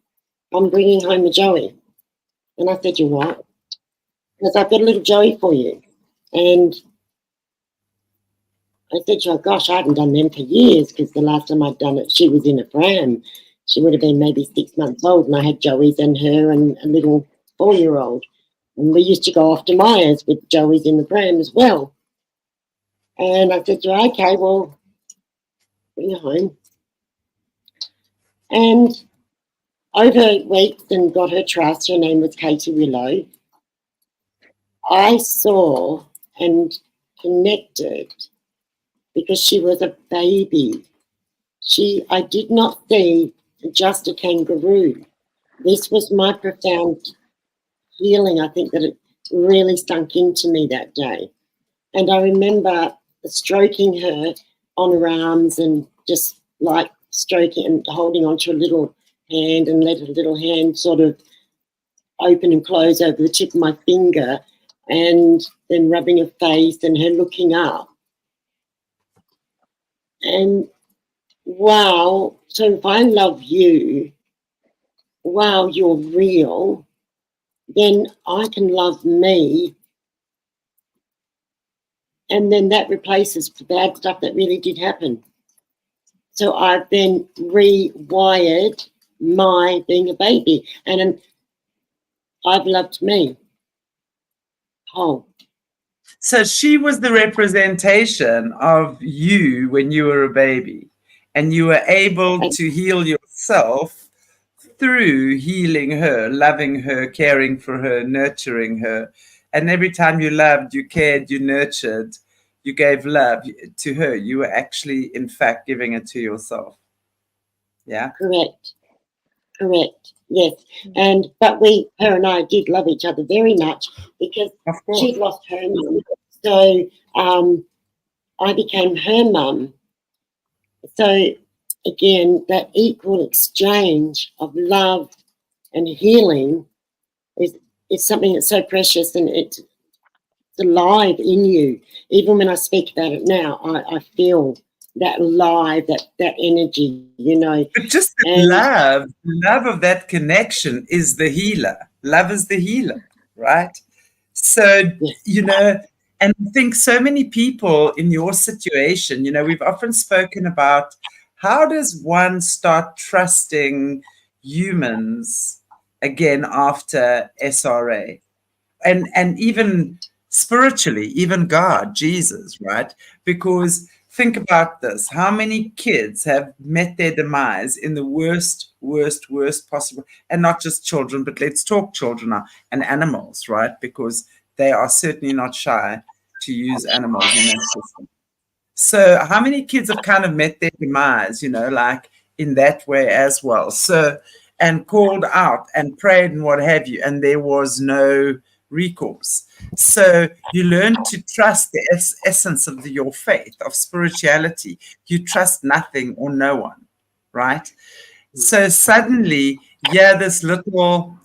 I'm bringing home a Joey." And I said, "You what?" Because I've got a little Joey for you. And I said to her, "Gosh, I hadn't done them for years, because the last time I'd done it, she was in a pram. She would have been maybe 6 months old, and I had Joey's and her and a little 4-year-old. And we used to go off to Myers with Joey's in the pram as well." And I said to her, "Okay, well, bring her home." And over weeks and got her trust, her name was Katie Willow, I saw and connected because she was a baby. I did not see just a kangaroo. This was my profound healing. I think that it really sunk into me that day. And I remember stroking her on her arms and just like stroking and holding onto a little hand and let her little hand sort of open and close over the tip of my finger, and then rubbing her face and her looking up. And wow, so if I love you, wow, you're real, then I can love me. And then that replaces the bad stuff that really did happen. So I've then rewired my being a baby, and I've loved me whole. So she was the representation of you when you were a baby, and you were able to heal yourself through healing her, loving her, caring for her, nurturing her. And every time you loved, you cared, you nurtured, you gave love to her, you were actually, in fact, giving it to yourself. Yeah? Correct. Yes. But her and I did love each other very much because she'd lost her mum. So I became her mum. So again, that equal exchange of love and healing is something that's so precious, and it's alive in you. Even when I speak about it now, I feel that live, that energy, you know. But just the love of that connection is the healer. Love is the healer, right? So, yes. You know, and I think so many people in your situation, you know, we've often spoken about how does one start trusting humans again after SRA? And even spiritually, even God, Jesus, right? Because think about this. How many kids have met their demise in the worst possible, and not just children, but let's talk children now, and animals, right? Because they are certainly not shy to use animals in that system. So how many kids have kind of met their demise, you know, like in that way as well? So, and called out and prayed and what have you, and there was no recourse. So you learn to trust the essence of your faith, of spirituality. You trust nothing or no one, right? So suddenly, this little,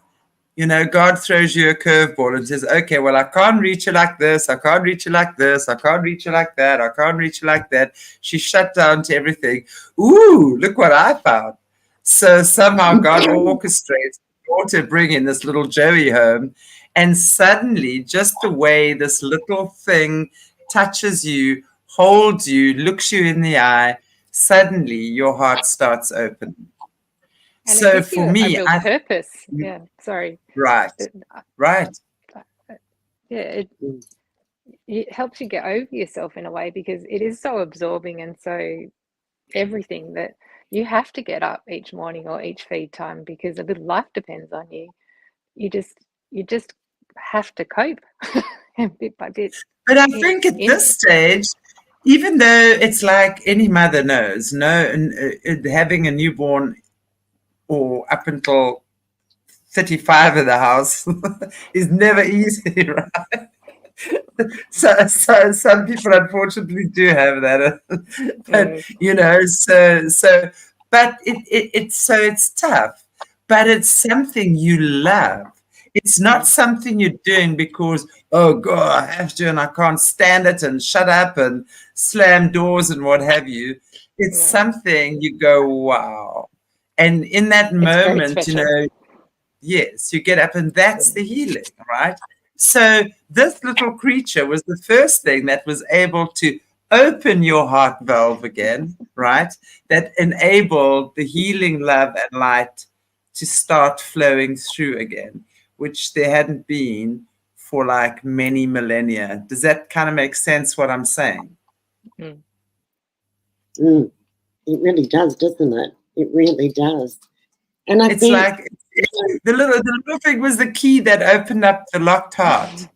you know, God throws you a curveball and says, okay, well, I can't reach you like this. I can't reach you like this. I can't reach you like that. I can't reach you like that. She shut down to everything. Ooh, look what I found. So somehow God orchestrates to bring in this little Joey home. And suddenly, just the way this little thing touches you, holds you, looks you in the eye, suddenly your heart starts opening. And so for me, a real purpose. Yeah, sorry. Right. Yeah, it helps you get over yourself in a way, because it is so absorbing and so everything that you have to get up each morning or each feed time because a little life depends on you. You just have to cope bit by bit. But I think at this stage, even though it's like any mother knows, having a newborn or up until 35 in the house is never easy, right? So some people unfortunately do have that, but you know, but it's tough, but it's something you love. It's not something you're doing because, oh God, I have to and I can't stand it and shut up and slam doors and what have you. It's something you go, wow. And in that moment, you know, yes, you get up and that's the healing, right? So this little creature was the first thing that was able to open your heart valve again, right? That enabled the healing love and light to start flowing through again, which there hadn't been for like many millennia. Does that kind of make sense what I'm saying? It really does, doesn't it? It really does. And I think like the little thing was the key that opened up the locked heart.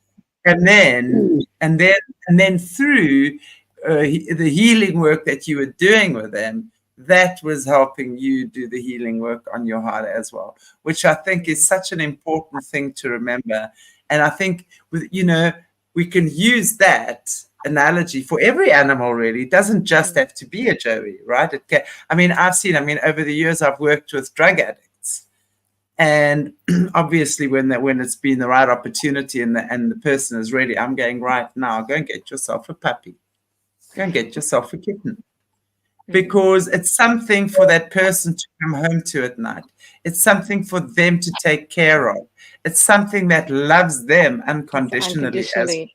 and then through the healing work that you were doing with them, that was helping you do the healing work on your heart as well, which I think is such an important thing to remember. And I think we can use that analogy for every animal, really. It doesn't just have to be a joey, right? It can, I've seen, over the years I've worked with drug addicts, and obviously when it's been the right opportunity and the person is ready, I'm going, right now, go and get yourself a puppy, go and get yourself a kitten, because it's something for that person to come home to at night. It's something for them to take care of. It's something that loves them unconditionally.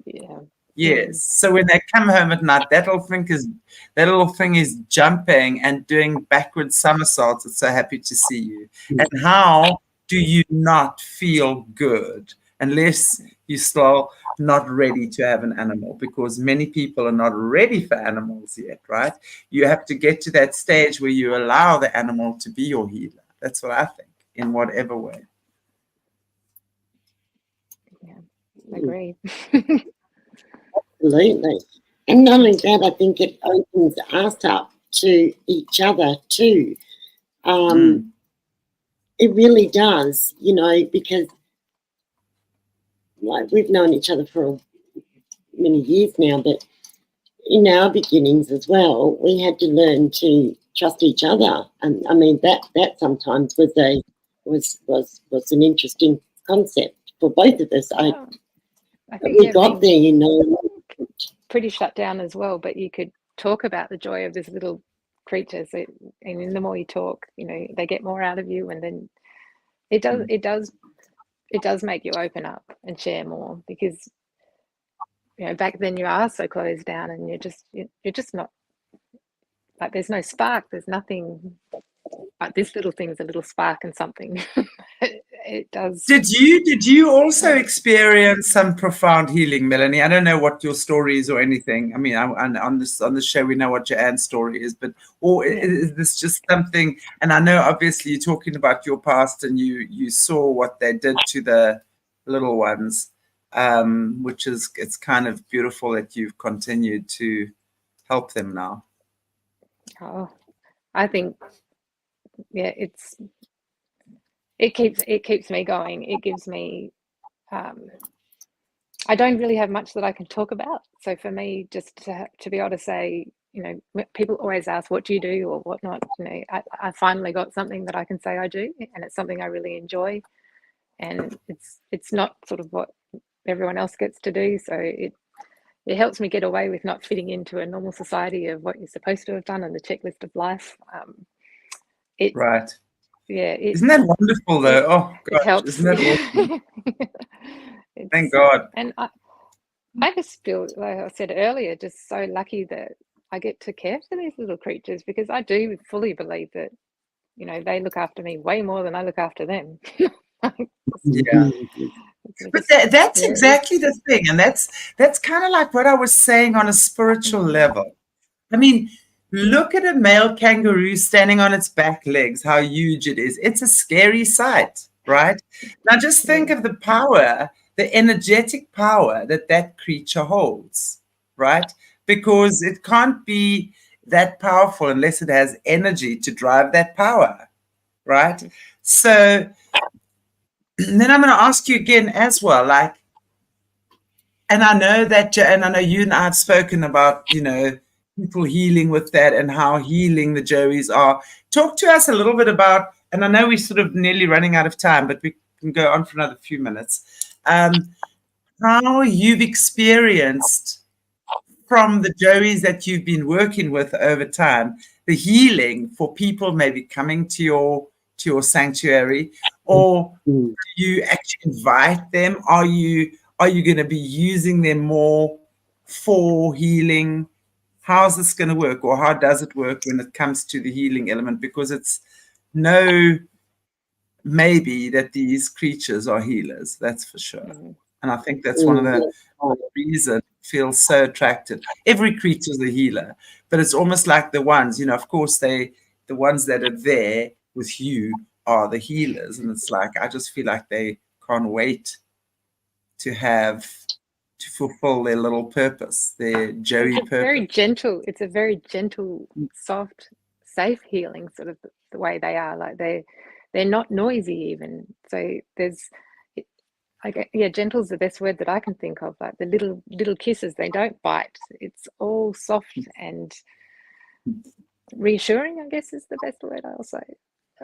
Yes. So when they come home at night, that little thing is jumping and doing backward somersaults. It's so happy to see you. And how do you not feel good unless you're still not ready to have an animal? Because many people are not ready for animals yet, right? You have to get to that stage where you allow the animal to be your healer. That's what I think, in whatever way. Yeah, I agree. Absolutely. And not only that, I think it opens us up to each other too. It really does, because like we've known each other for many years now, but in our beginnings as well, we had to learn to trust each other. And that sometimes was an interesting concept for both of us. I think we got there, pretty shut down as well, but you could talk about the joy of this little creatures, and the more you talk, they get more out of you, and then it does make you open up and share more, because back then you are so closed down, and you're just not, like, there's no spark, there's nothing. Like, this little thing's a little spark and something. It does. Did you also experience some profound healing, Melanie? I don't know what your story is or anything. On the show we know what Joanne's story is, but is this just something? And I know obviously you're talking about your past, and you saw what they did to the little ones, which is, it's kind of beautiful that you've continued to help them now. Oh, I think, yeah, it keeps me going. It gives me, I don't really have much that I can talk about. So for me, just to be able to say, people always ask, what do you do or whatnot? I finally got something that I can say I do, and it's something I really enjoy. And it's not sort of what everyone else gets to do. So it helps me get away with not fitting into a normal society of what you're supposed to have done and the checklist of life. Right. Yeah. Isn't that wonderful though? Oh gosh, it helps. Isn't that awesome? Thank God. And I just feel, like I said earlier, just so lucky that I get to care for these little creatures, because I do fully believe that, they look after me way more than I look after them. Yeah. But that's exactly the thing. And that's kind of like what I was saying on a spiritual level. Look at a male kangaroo standing on its back legs, how huge it is. It's a scary sight, right? Now just think of the power, the energetic power that creature holds, right? Because it can't be that powerful unless it has energy to drive that power, right? So then I'm going to ask you again as well, like, and I know that, and I know you and I have spoken about, people healing with that and how healing the joeys are. Talk to us a little bit about, and I know we're sort of nearly running out of time, but we can go on for another few minutes. How you've experienced from the joeys that you've been working with over time, the healing for people maybe coming to your sanctuary, or do you actually invite them? Are you going to be using them more for healing? How's this going to work, or how does it work when it comes to the healing element? Because it's maybe that these creatures are healers, that's for sure. And I think that's one of the reasons I feel so attracted. Every creature is a healer, but it's almost like the ones, of course, the ones that are there with you are the healers. And it's like, I just feel like they can't wait to have to fulfill their little purpose, their Joey It's purpose. very gentle. It's a very gentle, soft, safe healing, sort of the way they are. Like they're not noisy even. So there's, yeah, gentle's the best word that I can think of. Like the little kisses, they don't bite. It's all soft and reassuring, I guess is the best word I'll say.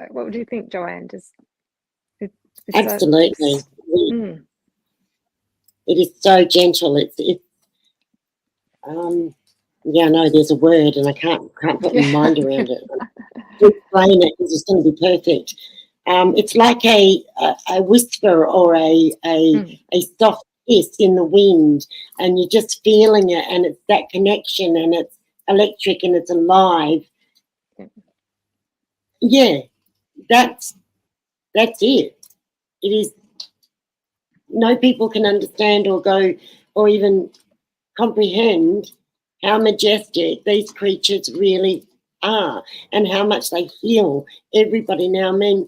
What would you think, Joanne? Absolutely. It is so gentle. Yeah, I know there's a word and I can't put my mind around it. To explain it because it's going to be perfect. It's like a whisper or a soft kiss in the wind, and you're just feeling it, and it's that connection, and it's electric and it's alive. Yeah, that's it. It is. No people can understand or go or even comprehend how majestic these creatures really are and how much they heal everybody. Now, I mean,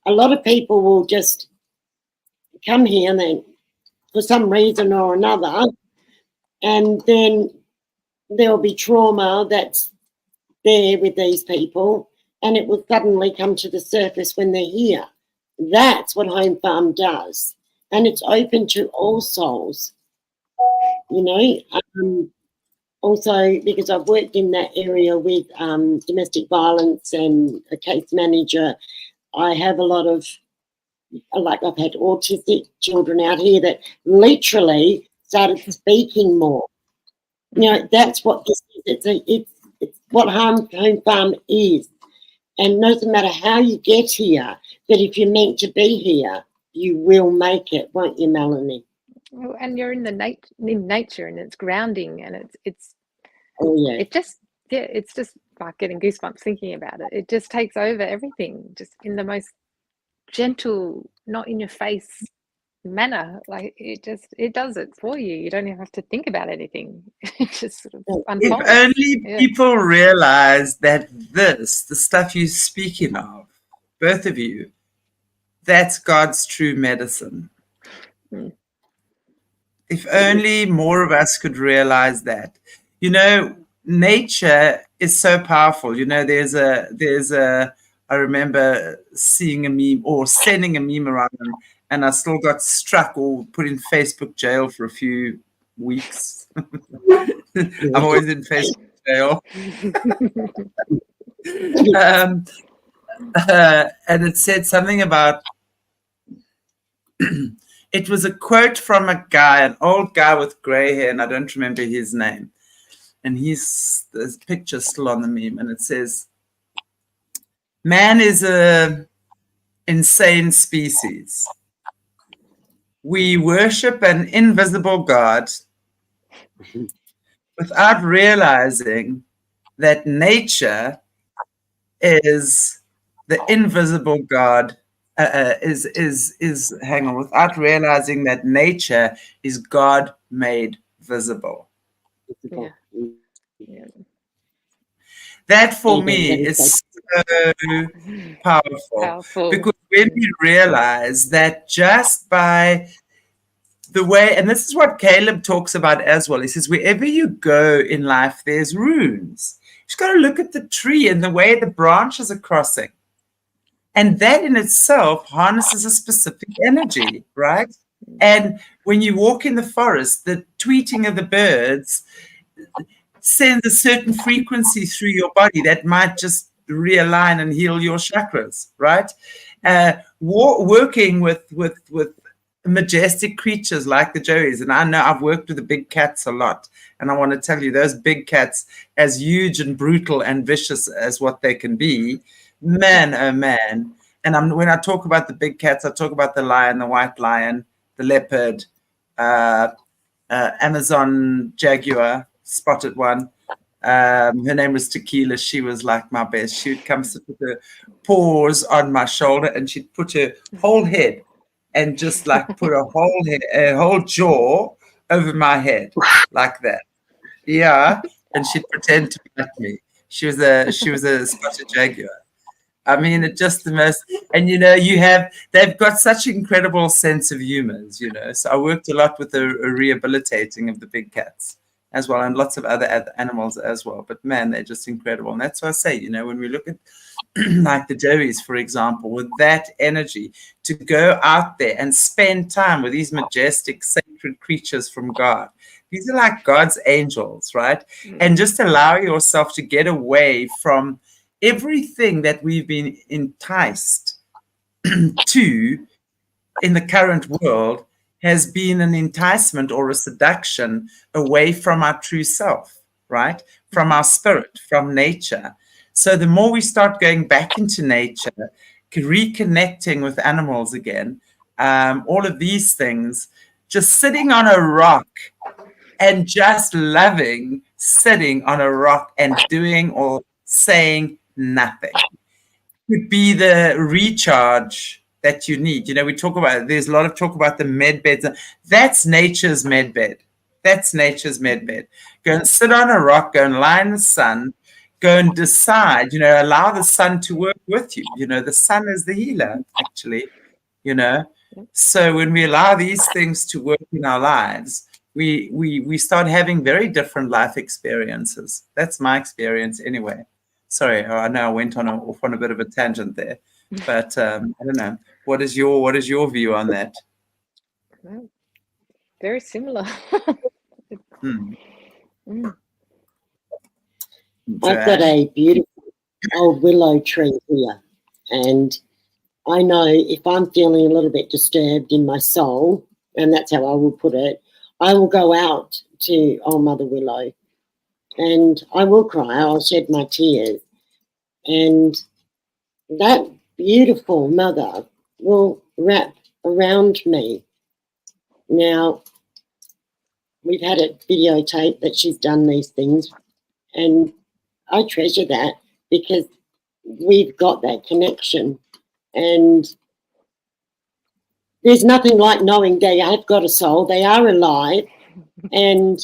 a lot of people will just come here and then, for some reason or another, and then there'll be trauma that's there with these people, and it will suddenly come to the surface when they're here. That's what Home Farm does, and it's open to all souls, you know. Also, because I've worked in that area with domestic violence and a case manager, I have a lot of, like, I've had autistic children out here that literally started speaking more. You know, that's what this is. It's what Home Farm is. And no matter how you get here, but if you're meant to be here, you will make it, won't you, Melanie? Well, and you're in nature, and it's grounding, and it's oh yeah, it's just like getting goosebumps thinking about it. It just takes over everything, just in the most gentle, not in your face manner. Like it does it for you. You don't even have to think about anything. It just sort of unfolds. If only people realize that the stuff you're speaking of, both of you, that's God's true medicine. If only more of us could realize that. You know, nature is so powerful. You know, I remember seeing a meme or sending a meme around, and I still got struck or put in Facebook jail for a few weeks. I'm always in Facebook jail. And it said something about, it was a quote from a guy, an old guy with gray hair, and I don't remember his name. And his picture's still on the meme, and it says, "Man is a insane species. We worship an invisible God without realizing that nature is the invisible God." Hang on, without realizing that nature is God made visible. Yeah. That for me is so powerful. Because when we realize that just by the way, and this is what Caleb talks about as well, he says, wherever you go in life, there's runes. You just got to look at the tree and the way the branches are crossing. And that in itself harnesses a specific energy, right? And when you walk in the forest, the tweeting of the birds sends a certain frequency through your body that might just realign and heal your chakras, right? Working with majestic creatures like the Joeys, and I know I've worked with the big cats a lot, and I want to tell you, those big cats, as huge and brutal and vicious as what they can be, man, oh man. And when I talk about the big cats, I talk about the lion, the white lion, the leopard, Amazon jaguar, spotted one. Her name was Tequila. She was like my best. She would come sit with her paws on my shoulder, and she'd put her whole head and just like put a whole jaw over my head like that. Yeah, and she'd pretend to bite me. She was a spotted jaguar. I mean, it's just the most, and they've got such incredible sense of humors, So I worked a lot with the rehabilitating of the big cats as well, and lots of other animals as well. But man, they're just incredible. And that's why I say, when we look at like the Joeys, for example, with that energy to go out there and spend time with these majestic, sacred creatures from God. These are like God's angels, right? And just allow yourself to get away from everything that we've been enticed to in the current world has been an enticement or a seduction away from our true self, right? From our spirit, from nature. So the more we start going back into nature, reconnecting with animals again, all of these things, just sitting on a rock and just loving sitting on a rock and doing or saying nothing could be the recharge that you need. We talk about, there's a lot of talk about the med beds. That's nature's med bed. That's nature's med bed. Go and sit on a rock, go and lie in the sun, go and decide, allow the sun to work with you. The sun is the healer, actually, So when we allow these things to work in our lives, we start having very different life experiences. That's my experience anyway. Sorry, I know I went off on a bit of a tangent there, but I don't know. What is your view on that? Very similar. I've got a beautiful old willow tree here, and I know if I'm feeling a little bit disturbed in my soul, and that's how I will put it, I will go out to Old Mother Willow and I will cry, I'll shed my tears. And that beautiful mother will wrap around me. Now, we've had it videotaped that she's done these things, and I treasure that because we've got that connection. And there's nothing like knowing they have got a soul, they are alive, and,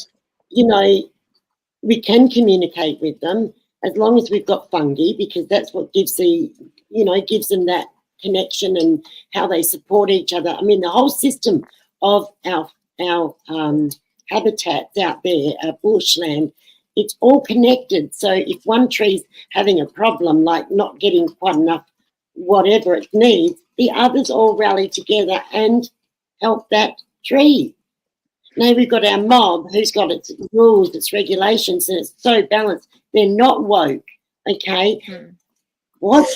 we can communicate with them as long as we've got fungi, because that's what gives gives them that connection and how they support each other. I mean, the whole system of our habitats out there, our bushland, it's all connected. So if one tree's having a problem, like not getting quite enough whatever it needs, the others all rally together and help that tree. Now we've got our mob who's got its rules, its regulations, and it's so balanced. They're not woke, okay? What,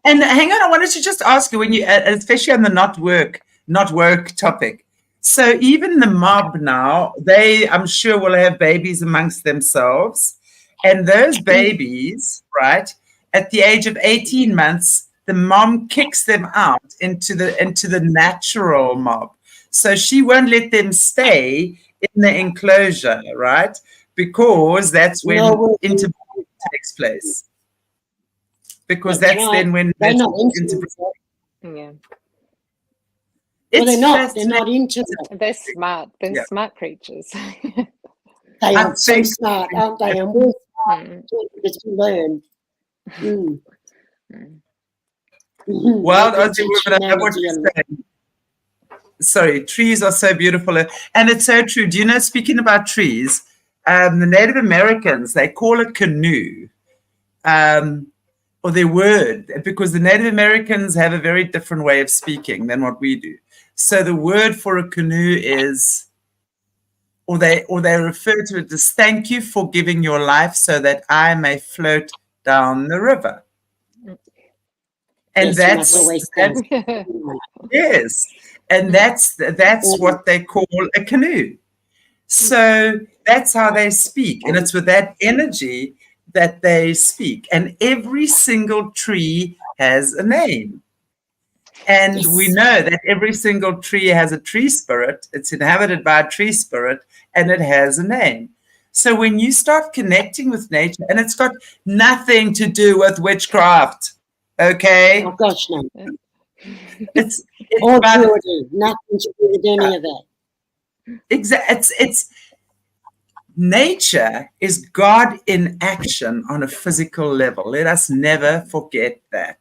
And hang on, I wanted to just ask you, when you, especially on the not work topic. So even the mob now, they, I'm sure, will have babies amongst themselves, and those babies, right, at the age of 18 months, the mom kicks them out into the natural mob. So she won't let them stay in the enclosure, right? Because that's when interbreeding takes place. Because that's then when they're not into Yeah. Well, they're not into it. They're smart. They're smart creatures. They are so smart, aren't they? And we're smart because we learn. Well, Aussie women, I know what you're saying. Sorry, trees are so beautiful. And it's so true. Do you know, speaking about trees, the Native Americans, they call it canoe, or their word, because the Native Americans have a very different way of speaking than what we do. So the word for a canoe is, or they refer to it as, thank you for giving your life so that I may float down the river. And that's yes. And that's what they call a canoe. So that's how they speak. And it's with that energy that they speak. And every single tree has a name. And we know that every single tree has a tree spirit. It's inhabited by a tree spirit, and it has a name. So when you start connecting with nature, and it's got nothing to do with witchcraft, okay? Oh, gosh, no. It's or purity, nothing to do with any of that. Exactly. nature is God in action on a physical level. Let us never forget that.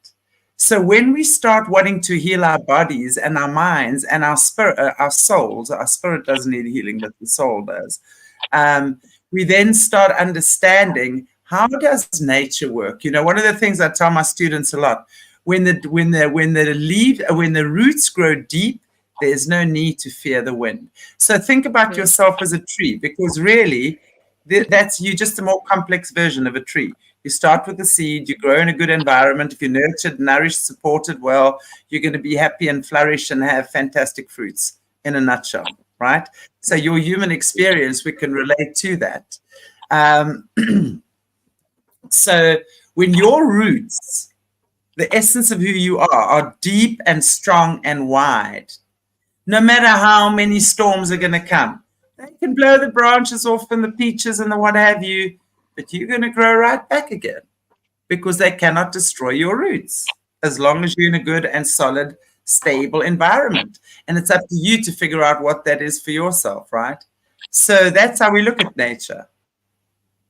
So when we start wanting to heal our bodies and our minds and our spirit, our souls, our spirit doesn't need healing, but the soul does. We then start understanding, how does nature work? You know, one of the things I tell my students a lot, when the roots grow deep, there's no need to fear the wind. So think about yourself as a tree, because really, that's you just a more complex version of a tree. You start with the seed, you grow in a good environment. If you're nurtured, nourished, supported well, you're going to be happy and flourish and have fantastic fruits, in a nutshell, right? So your human experience, we can relate to that. So when your roots, the essence of who you are deep and strong and wide, no matter how many storms are going to come, they can blow the branches off and the peaches and the what have you, but you're going to grow right back again, because they cannot destroy your roots as long as you're in a good and solid, stable environment. And it's up to you to figure out what that is for yourself, right? So that's how we look at nature.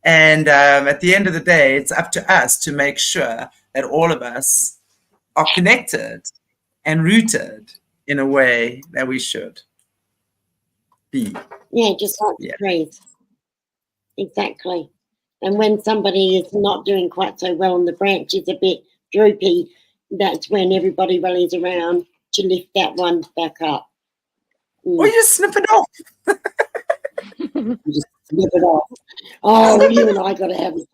And at the end of the day, it's up to us to make sure that all of us are connected and rooted in a way that we should be. Yeah, just like the trees. Exactly. And when somebody is not doing quite so well and the branch is a bit droopy, that's when everybody rallies around to lift that one back up. Or you snip it off. You just snip it off. Oh, you and I got to have a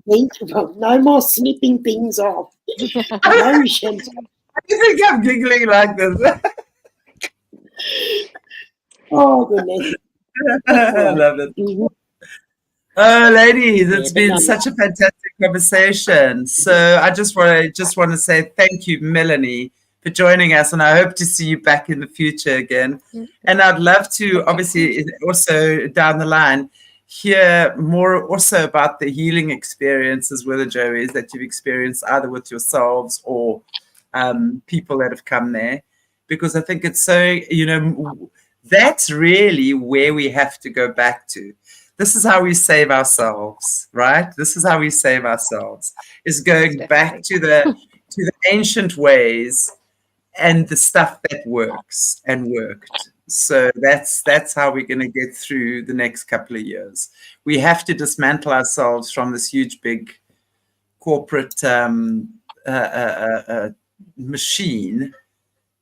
think about no more snipping things off. No, Chantelle. You think I'm giggling like this? Oh, goodness. I love it. Oh, ladies, it's been such a fantastic conversation. So I just want to say thank you, Melanie, for joining us, and I hope to see you back in the future again. And I'd love to, obviously, also down the line, hear more also about the healing experiences with the Joeys that you've experienced, either with yourselves or people that have come there, because I think it's so, you know, that's really where we have to go back to. This is how we save ourselves, right? This is how we save ourselves, is going back to the ancient ways and the stuff that works and worked. So that's how we're going to get through the next couple of years. We have to dismantle ourselves from this huge, big corporate machine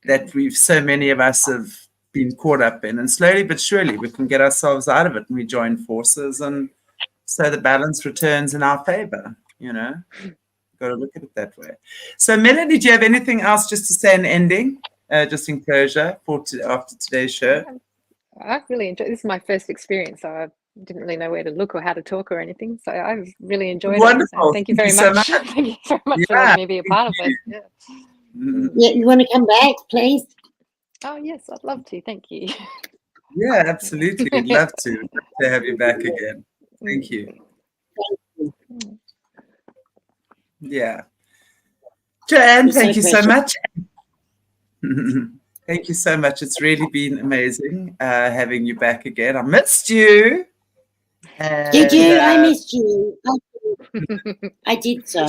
that so many of us have been caught up in, and slowly but surely we can get ourselves out of it, and we join forces, and so the balance returns in our favor. You know, got to look at it that way. So, Melanie, do you have anything else just to say in ending, just in closure after today's show? I really enjoyed. This is my first experience, so I didn't really know where to look or how to talk or anything. So I've really enjoyed it. So thank you very much. Thank you very much for letting me be a part of it. Yeah. Yeah, you want to come back, please? Oh yes, I'd love to. Thank you. Yeah, absolutely. We'd love to have you back again. Thank you. Yeah. Joanne, thank you so much. Thank you so much. It's really been amazing having you back again. I missed you. Did you? I missed you. I did so.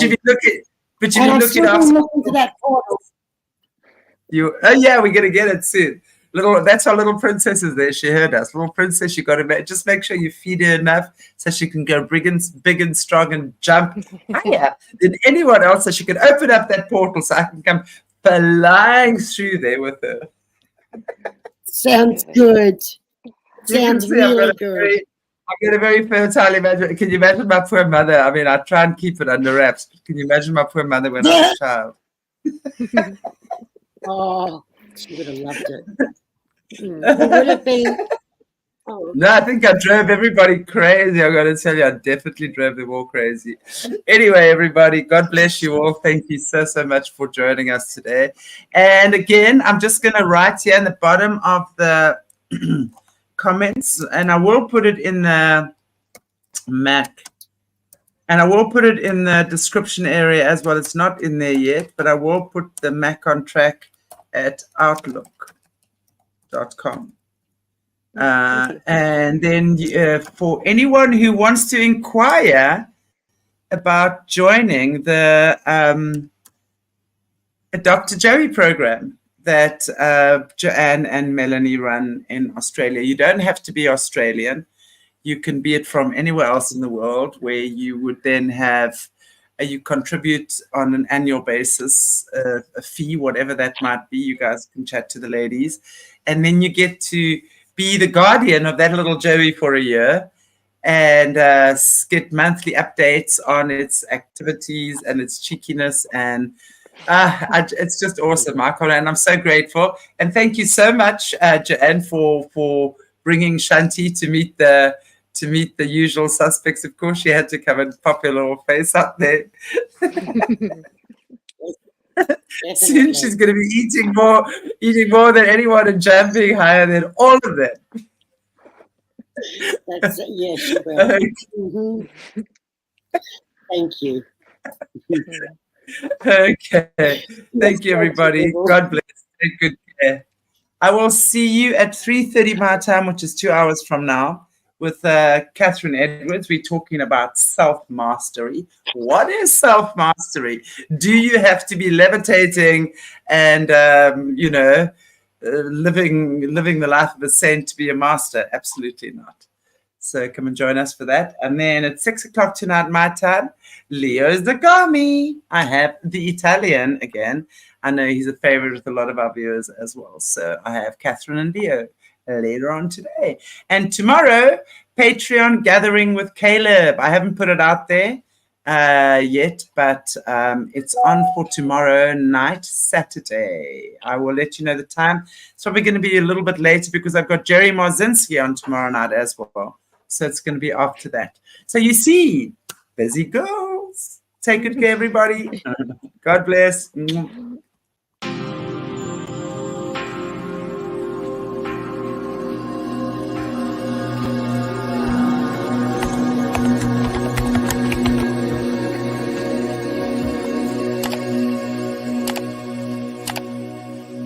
But you've been looking into that portal. Oh yeah, we're gonna get it soon. That's our little princess is there. She heard us. Little princess, you got to just make sure you feed her enough so she can go big and strong and jump higher than anyone else, so she can open up that portal so I can come flying through there with her. Sounds good. Sounds really good. I've got a very fertile imagination. Can you imagine my poor mother? I mean, I try and keep it under wraps. Can you imagine my poor mother when I was a child? Oh, she would have loved it. It would have been. Oh. No, I think I drove everybody crazy. I'm going to tell you, I definitely drove them all crazy. Anyway, everybody, God bless you all. Thank you so much for joining us today. And again, I'm just going to write here in the bottom of the comments, and I will put it in the Mac. And I will put it in the description area as well. It's not in there yet, but I will put the Mac on track at outlook.com. Thank you. And then for anyone who wants to inquire about joining the Dr. Joey program that Joanne and Melanie run in Australia. You don't have to be Australian. You can be it from anywhere else in the world, where you would then have, you contribute on an annual basis, a fee, whatever that might be. You guys can chat to the ladies. And then you get to be the guardian of that little Joey for a year and get monthly updates on its activities and its cheekiness. And it's just awesome, Michael, and I'm so grateful. And thank you so much, Joanne, for bringing Chanti to meet the usual suspects. Of course, she had to come and pop her little face up there. Soon she's going to be eating more than anyone and jumping higher than all of them. That's it. Yeah, she will. Okay. Thank you. Okay. Thank you, everybody. God bless. Take good care. I will see you at 3:30 my time, which is 2 hours from now, with Catherine Edwards. We're talking about self-mastery. What is self-mastery? Do you have to be levitating and, living the life of a saint to be a master? Absolutely not. So come and join us for that. And then at 6 o'clock tonight, my time, Leo's the Gami. I have the Italian again. I know he's a favorite with a lot of our viewers as well. So I have Catherine and Leo later on today. And tomorrow, Patreon gathering with Caleb. I haven't put it out there yet, but it's on for tomorrow night, Saturday. I will let you know the time. It's probably going to be a little bit later because I've got Jerry Marzinski on tomorrow night as well. So it's going to be after that. So you see, busy girls. Take good care, everybody. God bless.